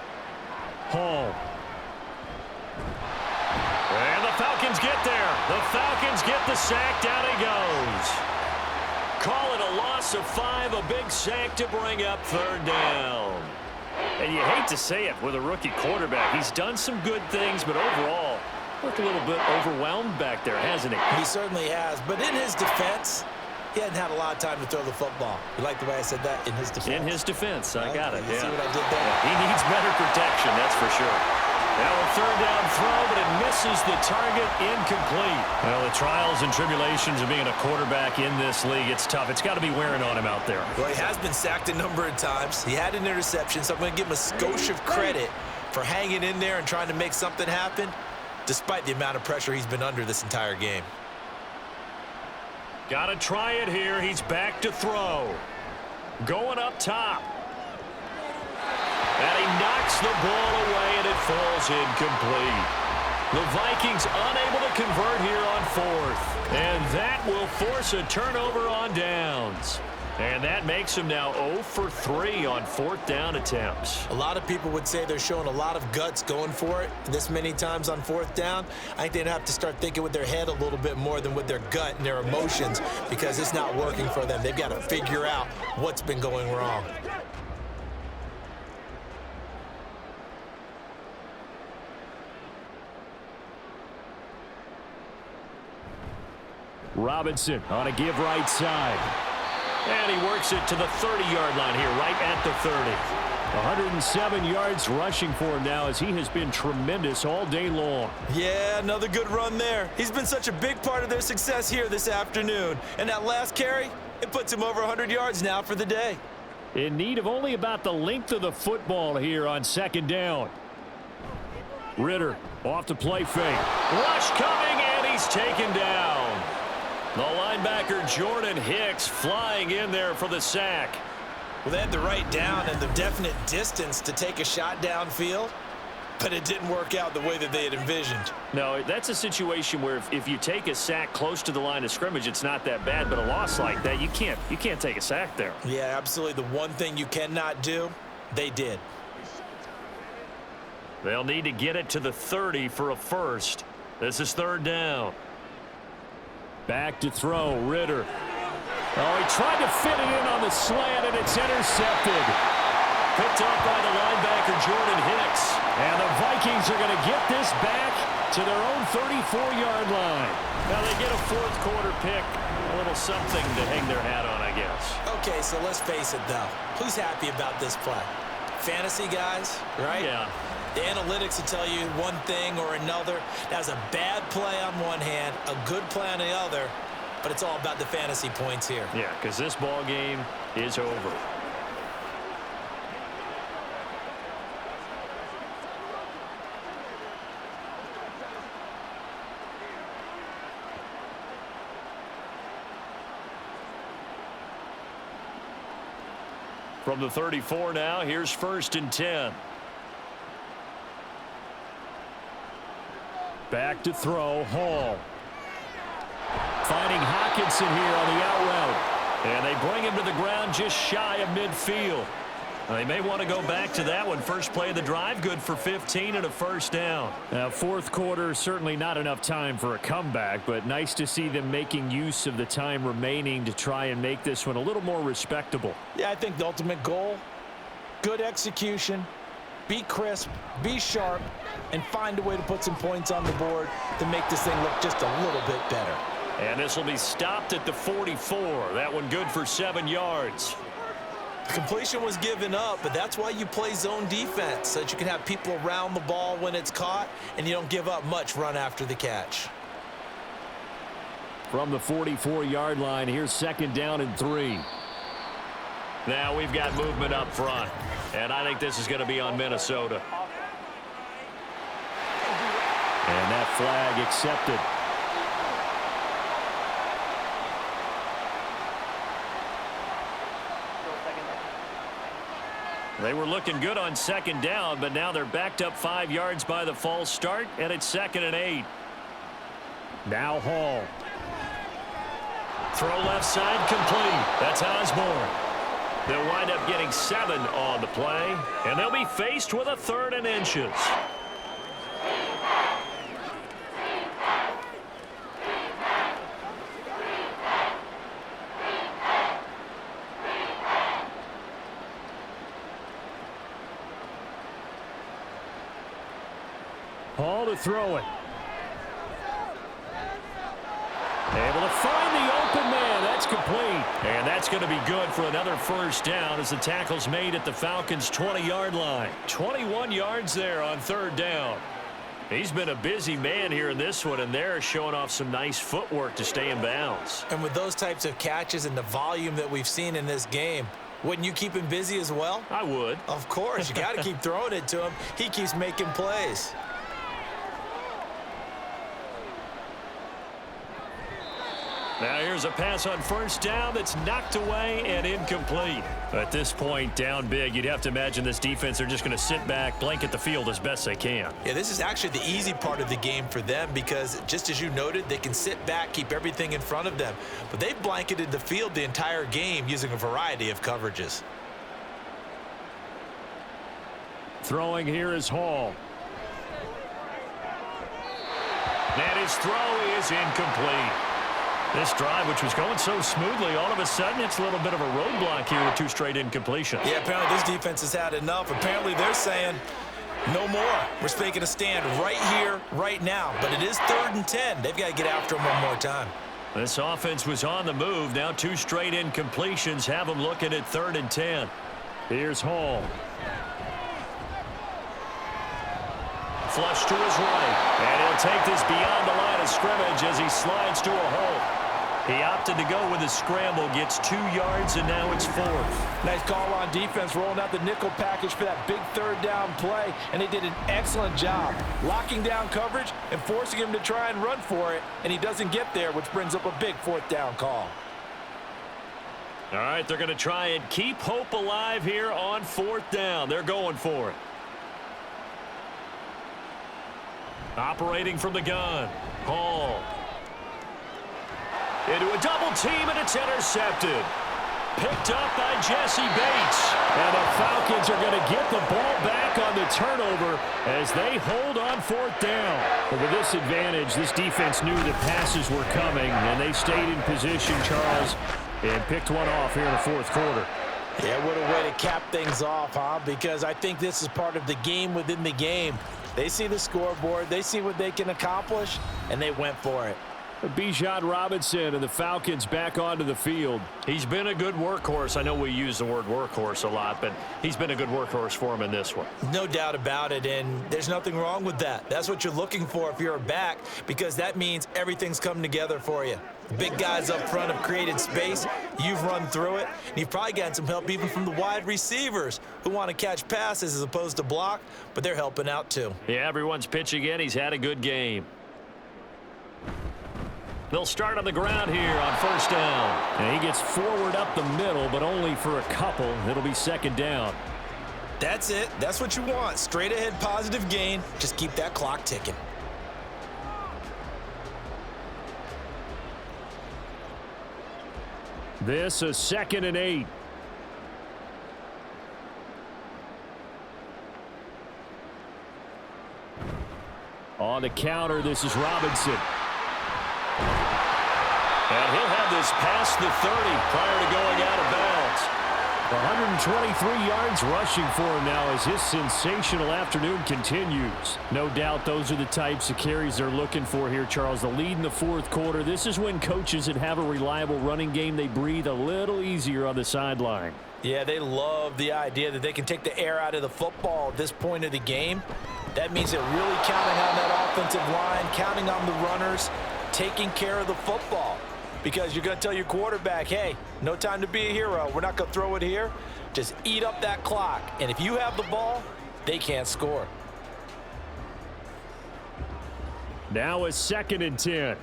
Speaker 5: Hall.
Speaker 2: And the Falcons get there. The Falcons get the sack. Down he goes. Call it a loss of 5, a big sack to bring up 3rd down.
Speaker 5: And you hate to say it with a rookie quarterback. He's done some good things, but overall, looked a little bit overwhelmed back there, hasn't he?
Speaker 3: He certainly has. But in his defense, he hadn't had a lot of time to throw the football. You like the way I said that? In his defense.
Speaker 2: In his defense, I got it.
Speaker 3: You
Speaker 2: yeah.
Speaker 3: see what I did there?
Speaker 2: Yeah. He needs better protection, that's for sure. Now a 3rd down throw, but it misses the target, incomplete.
Speaker 5: Well, the trials and tribulations of being a quarterback in this league, it's tough. It's got to be wearing on him out there.
Speaker 3: Well, he has been sacked a number of times. He had an interception, so I'm going to give him a skosh of credit for hanging in there and trying to make something happen, despite the amount of pressure he's been under this entire game.
Speaker 2: Got to try it here. He's back to throw. Going up top. And he knocks knocks the ball away, and it falls incomplete. The Vikings unable to convert here on fourth. And that will force a turnover on downs. And that makes them now 0 for 3 on fourth down attempts.
Speaker 3: A lot of people would say they're showing a lot of guts going for it this many times on fourth down. I think they'd have to start thinking with their head a little bit more than with their gut and their emotions, because it's not working for them. They've got to figure out what's been going wrong.
Speaker 5: Robinson on a give right side.
Speaker 2: And he works it to the 30-yard line here, right at the 30.
Speaker 5: 107 yards rushing for him now, as he has been tremendous all day long.
Speaker 3: Yeah, another good run there. He's been such a big part of their success here this afternoon. And that last carry, it puts him over 100 yards now for the day.
Speaker 5: In need of only about the length of the football here on second down. Ritter off the play fake.
Speaker 2: Rush coming, and he's taken down. The linebacker Jordan Hicks flying in there for the sack.
Speaker 3: Well, they had the right down and the definite distance to take a shot downfield, but it didn't work out the way that they had envisioned.
Speaker 2: No, that's a situation where if you take a sack close to the line of scrimmage, it's not that bad, but a loss like that, you can't take a sack there.
Speaker 3: Yeah, absolutely. The one thing you cannot do, they did.
Speaker 2: They'll need to get it to the 30 for a first. This is third down.
Speaker 5: Back to throw, Ritter. Oh, he tried to fit it in on the slant, and it's intercepted.
Speaker 2: Picked up by the linebacker, Jordan Hicks.
Speaker 5: And the Vikings are going to get this back to their own 34-yard line.
Speaker 2: Now they get a fourth quarter pick. A little something to hang their hat on, I guess.
Speaker 3: Okay, so let's face it, though. Who's happy about this play? Fantasy guys, right?
Speaker 2: Yeah.
Speaker 3: The analytics will tell you one thing or another. That was a bad play on one hand, a good play on the other, but it's all about the fantasy points here.
Speaker 2: Yeah, because this ball game is over. From the 34 now, here's first and 10.
Speaker 5: Back to throw, Hall. Finding Hockenson here on the out route.
Speaker 2: And they bring him to the ground just shy of midfield. They may want to go back to that one. First play of the drive, good for 15 and a first down.
Speaker 5: Now, fourth quarter, certainly not enough time for a comeback, but nice to see them making use of the time remaining to try and make this one a little more respectable.
Speaker 3: Yeah, I think the ultimate goal, good execution, be crisp, be sharp, and find a way to put some points on the board to make this thing look just a little bit better.
Speaker 2: And this will be stopped at the 44. That one good for 7 yards.
Speaker 3: Completion was given up, but that's why you play zone defense, so that you can have people around the ball when it's caught, and you don't give up much run after the catch.
Speaker 5: From the 44-yard line, here's second down and 3.
Speaker 2: Now we've got movement up front, and I think this is going to be on Minnesota.
Speaker 5: And that flag accepted.
Speaker 2: They were looking good on second down, but now they're backed up 5 yards by the false start, and it's 2nd and 8.
Speaker 5: Now Hall.
Speaker 2: Throw left side complete. That's Osborne. They'll wind up getting 7 on the play, and they'll be faced with a 3rd and inches.
Speaker 5: Hall to throw it. Able to find the open man. That's complete.
Speaker 2: And that's going to be good for another first down as the tackle's made at the Falcons' 20-yard line. 21 yards there on 3rd down. He's been a busy man here in this one, and they're showing off some nice footwork to stay in bounds.
Speaker 3: And with those types of catches and the volume that we've seen in this game, wouldn't you keep him busy as well?
Speaker 2: I would.
Speaker 3: Of course. You got to keep throwing it to him. He keeps making plays.
Speaker 2: Now here's a pass on first down that's knocked away and incomplete. At this point, down big, you'd have to imagine this defense are just going to sit back, blanket the field as best they can.
Speaker 3: Yeah, this is actually the easy part of the game for them because, just as you noted, they can sit back, keep everything in front of them. But they've blanketed the field the entire game using a variety of coverages.
Speaker 5: Throwing here is Hall.
Speaker 2: And his throw is incomplete. This drive, which was going so smoothly, all of a sudden it's a little bit of a roadblock here with 2 straight incompletions.
Speaker 3: Yeah, apparently this defense has had enough. Apparently they're saying no more. We're making a stand right here, right now. But it is 3rd and 10. They've got to get after them one more time.
Speaker 2: This offense was on the move. Now 2 straight incompletions have them looking at 3rd and 10.
Speaker 5: Here's Hall.
Speaker 2: Flush to his right. And he'll take this beyond the line of scrimmage as he slides to a hole. He opted to go with a scramble, gets 2 yards, and now it's 4th.
Speaker 4: Nice call on defense, rolling out the nickel package for that big 3rd down play, and they did an excellent job locking down coverage and forcing him to try and run for it, and he doesn't get there, which brings up a big 4th down call.
Speaker 2: All right, they're going to try and keep hope alive here on 4th down. They're going for it. Operating from the gun, Hall. Into a double team, and it's intercepted. Picked up by Jesse Bates.
Speaker 5: And the Falcons are going to get the ball back on the turnover as they hold on 4th down. But with this advantage, this defense knew that passes were coming, and they stayed in position, Charles, and picked one off here in the 4th quarter.
Speaker 3: Yeah, what a way to cap things off, huh? Because I think this is part of the game within the game. They see the scoreboard, they see what they can accomplish, and they went for it.
Speaker 5: Bijan Robinson and the Falcons back onto the field.
Speaker 2: He's been a good workhorse. I know we use the word workhorse a lot, but he's been a good workhorse for him in this one.
Speaker 3: No doubt about it, and there's nothing wrong with that. That's what you're looking for if you're a back, because that means everything's come together for you. The big guys up front have created space. You've run through it, and you've probably gotten some help even from the wide receivers who want to catch passes as opposed to block, but they're helping out too.
Speaker 2: Yeah, everyone's pitching in. He's had a good game. They'll start on the ground here on 1st down.
Speaker 5: And he gets forward up the middle, but only for a couple. It'll be 2nd down.
Speaker 3: That's it. That's what you want. Straight ahead positive gain. Just keep that clock ticking.
Speaker 5: This is 2nd and 8. On the counter, this is Robinson.
Speaker 2: And he'll have this past the 30 prior to going out of bounds.
Speaker 5: 123 yards rushing for him now as his sensational afternoon continues. No doubt those are the types of carries they're looking for here, Charles. The lead in the 4th quarter. This is when coaches that have a reliable running game, they breathe a little easier on the sideline.
Speaker 3: Yeah, they love the idea that they can take the air out of the football at this point of the game. That means they're really counting on that offensive line, counting on the runners, taking care of the football. Because you're going to tell your quarterback, hey, no time to be a hero. We're not going to throw it here. Just eat up that clock. And if you have the ball, they can't score.
Speaker 5: Now it's 2nd and 10.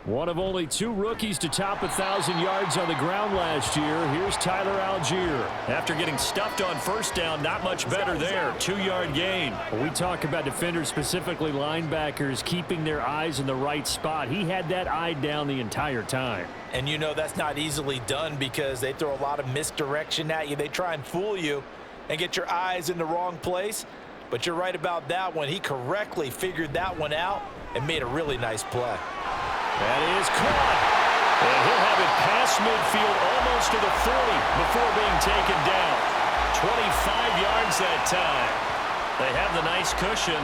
Speaker 5: One of only 2 rookies to top 1,000 yards on the ground last year. Here's Tyler Algier.
Speaker 2: After getting stuffed on 1st down, not much better there. 2-yard gain.
Speaker 5: We talk about defenders, specifically linebackers, keeping their eyes in the right spot. He had that eye down the entire time.
Speaker 3: And you know that's not easily done because they throw a lot of misdirection at you. They try and fool you and get your eyes in the wrong place. But you're right about that one. He correctly figured that one out and made a really nice play.
Speaker 2: That is caught. And he'll have it past midfield almost to the 40 before being taken down. 25 yards that time. They have the nice cushion.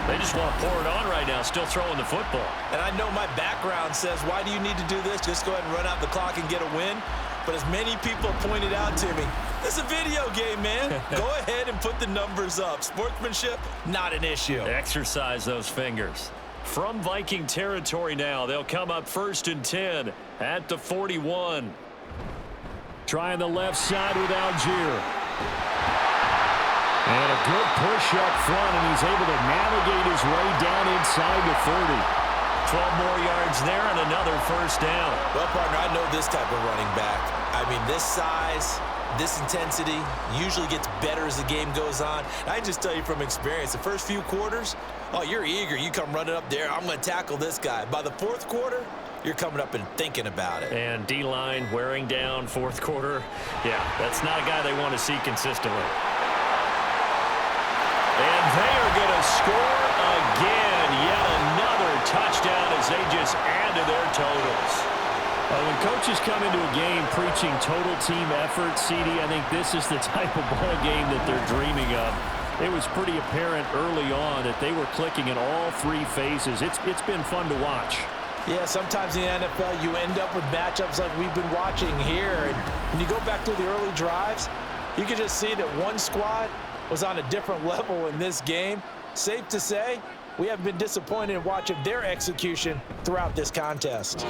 Speaker 2: They just want to pour it on right now, still throwing the football.
Speaker 3: And I know my background says, why do you need to do this? Just go ahead and run out the clock and get a win. But as many people pointed out to me, this is a video game, man. Go ahead and put the numbers up. Sportsmanship, not an issue.
Speaker 2: Exercise those fingers. From Viking territory now, they'll come up 1st and 10 at the 41.
Speaker 5: Trying the left side with Algier. And a good push up front, and he's able to navigate his way down inside the 30.
Speaker 2: 12 more yards there and another first down.
Speaker 3: Well, partner, I know this type of running back. I mean, this size, this intensity usually gets better as the game goes on. I just tell you from experience, the first few quarters, oh, you're eager. You come running up there. I'm going to tackle this guy. By the fourth quarter, you're coming up and thinking about it.
Speaker 2: And D-line wearing down fourth quarter. Yeah, that's not a guy they want to see consistently. And they are going to score again. Yet another touchdown as they just add to their totals.
Speaker 5: When coaches come into a game preaching total team effort, CD, I think this is the type of ball game that they're dreaming of. It was pretty apparent early on that they were clicking in all three phases. It's been fun to watch.
Speaker 3: Yeah, sometimes in the NFL you end up with matchups like we've been watching here. And when you go back to the early drives, you can just see that one squad was on a different level in this game. Safe to say, we haven't been disappointed in watching their execution throughout this contest.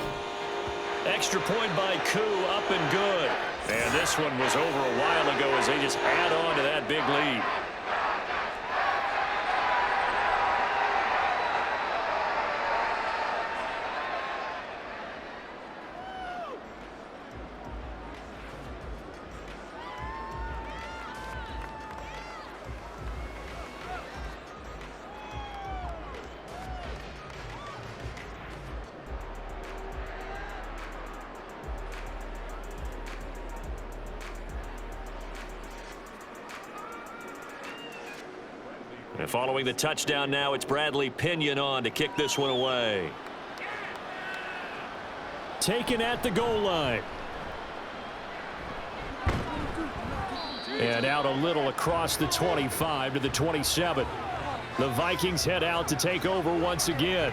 Speaker 2: Extra point by Koo, up and good. And this one was over a while ago as they just add on to that big lead. And following the touchdown now, it's Bradley Pinion on to kick this one away.
Speaker 5: Taken at the goal line. And out a little across the 25 to the 27. The Vikings head out to take over once again.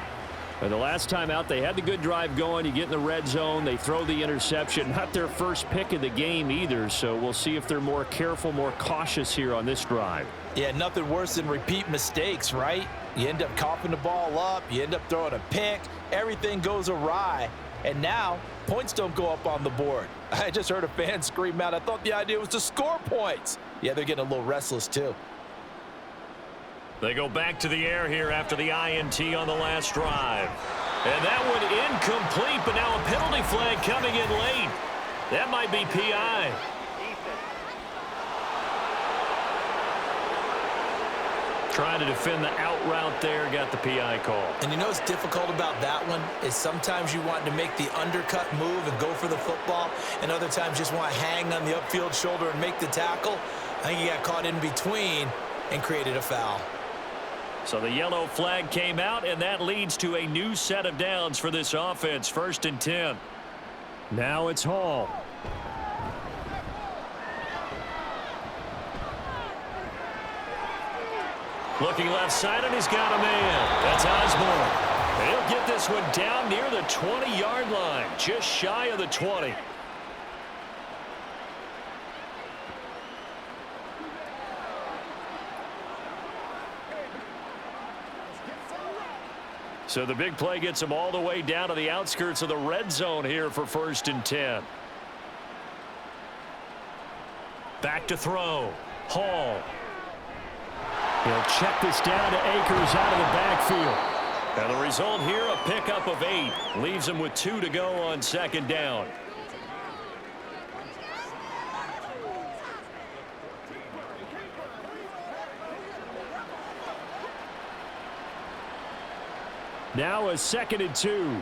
Speaker 5: And the last time out, they had the good drive going. You get in the red zone, they throw the interception. Not their first pick of the game either, so we'll see if they're more careful, more cautious here on this drive.
Speaker 3: Yeah, nothing worse than repeat mistakes, right? You end up coughing the ball up, you end up throwing a pick, everything goes awry, and now points don't go up on the board. I just heard a fan scream out, I thought the idea was to score points. Yeah, they're getting a little restless too.
Speaker 2: They go back to the air here after the INT on the last drive. And that one incomplete, but now a penalty flag coming in late. That might be PI. Trying to defend the out route there, got the PI call.
Speaker 3: And you know what's difficult about that one is sometimes you want to make the undercut move and go for the football, and other times just want to hang on the upfield shoulder and make the tackle. I think he got caught in between and created a foul.
Speaker 2: So the yellow flag came out, and that leads to a new set of downs for this offense. 1st and 10.
Speaker 5: Now it's Hall.
Speaker 2: Looking left side, and he's got a man. That's Osborne. And he'll get this one down near the 20-yard line, just shy of the 20. So the big play gets him all the way down to the outskirts of the red zone here for 1st and 10. Back to throw. Hall.
Speaker 5: He'll check this down to Akers out of the backfield.
Speaker 2: And the result here, a pickup of 8. Leaves him with 2 to go on 2nd down.
Speaker 5: Now a 2nd and 2.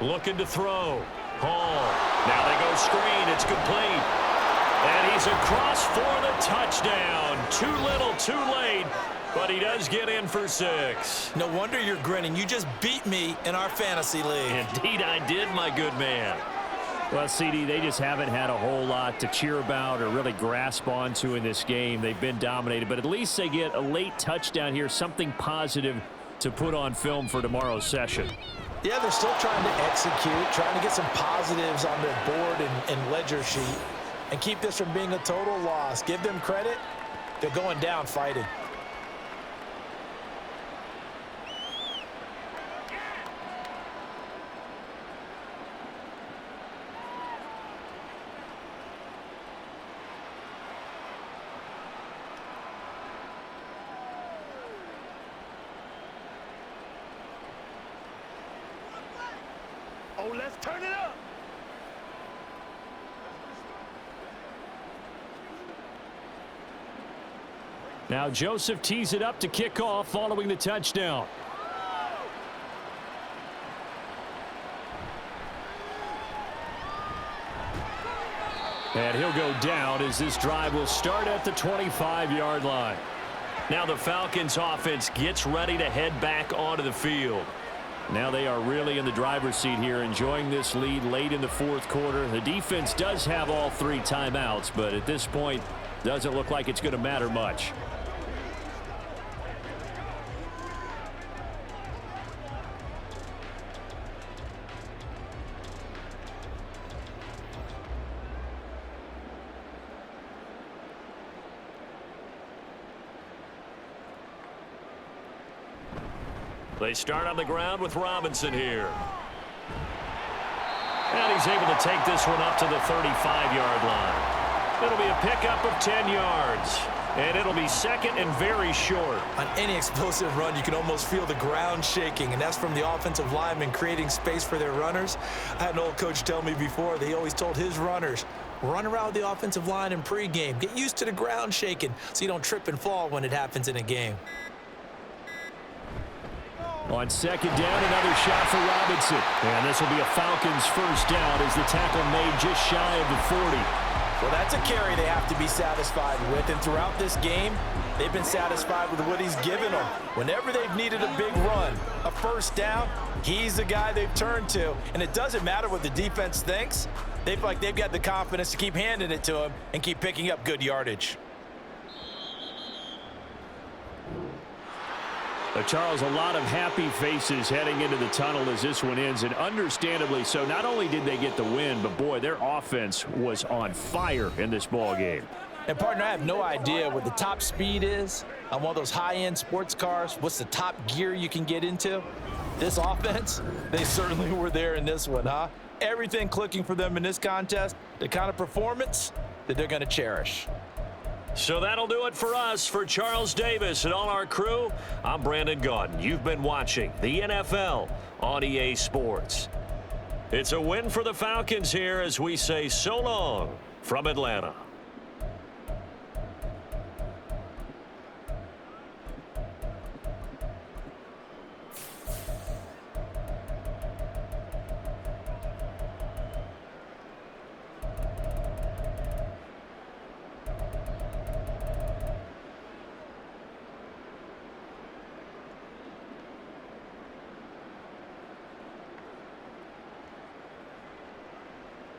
Speaker 2: Looking to throw. Hall. Now they go screen. It's complete. And he's across for the touchdown. Too little, too late. But he does get in for 6.
Speaker 3: No wonder you're grinning. You just beat me in our fantasy league.
Speaker 2: Indeed I did, my good man.
Speaker 5: Well, CD, they just haven't had a whole lot to cheer about or really grasp onto in this game. They've been dominated, but at least they get a late touchdown here, something positive to put on film for tomorrow's session.
Speaker 3: Yeah, they're still trying to execute, trying to get some positives on their board and ledger sheet and keep this from being a total loss. Give them credit. They're going down fighting.
Speaker 6: Oh, let's turn it up.
Speaker 5: Now Joseph tees it up to kick off following the touchdown. And he'll go down as this drive will start at the 25-yard line.
Speaker 2: Now the Falcons offense gets ready to head back onto the field.
Speaker 5: Now they are really in the driver's seat here, enjoying this lead late in the fourth quarter. The defense does have all 3 timeouts, but at this point, doesn't look like it's going to matter much.
Speaker 2: They start on the ground with Robinson here. And he's able to take this one up to the 35-yard line. It'll be a pickup of 10 yards. And it'll be second and very short.
Speaker 3: On any explosive run, you can almost feel the ground shaking, and that's from the offensive linemen creating space for their runners. I had an old coach tell me before, they always told his runners, run around the offensive line in pregame. Get used to the ground shaking so you don't trip and fall when it happens in a game.
Speaker 5: On second down, another shot for Robinson. And this will be a Falcons first down as the tackle made just shy of the 40.
Speaker 4: Well, that's a carry they have to be satisfied with. And throughout this game, they've been satisfied with what he's given them. Whenever they've needed a big run, a first down, he's the guy they've turned to. And it doesn't matter what the defense thinks. They feel like they've got the confidence to keep handing it to him and keep picking up good yardage.
Speaker 5: Charles, a lot of happy faces heading into the tunnel as this one ends, and understandably so. Not only did they get the win, but boy, their offense was on fire in this ball game.
Speaker 3: And partner, I have no idea what the top speed is on one of those high-end sports cars. What's the top gear you can get into? This offense, they certainly were there in this one, huh? Everything clicking for them in this contest, the kind of performance that they're going to cherish.
Speaker 2: So that'll do it for us. For Charles Davis and all our crew, I'm Brandon Gaudin. You've been watching the NFL on EA Sports. It's a win for the Falcons here as we say so long from Atlanta.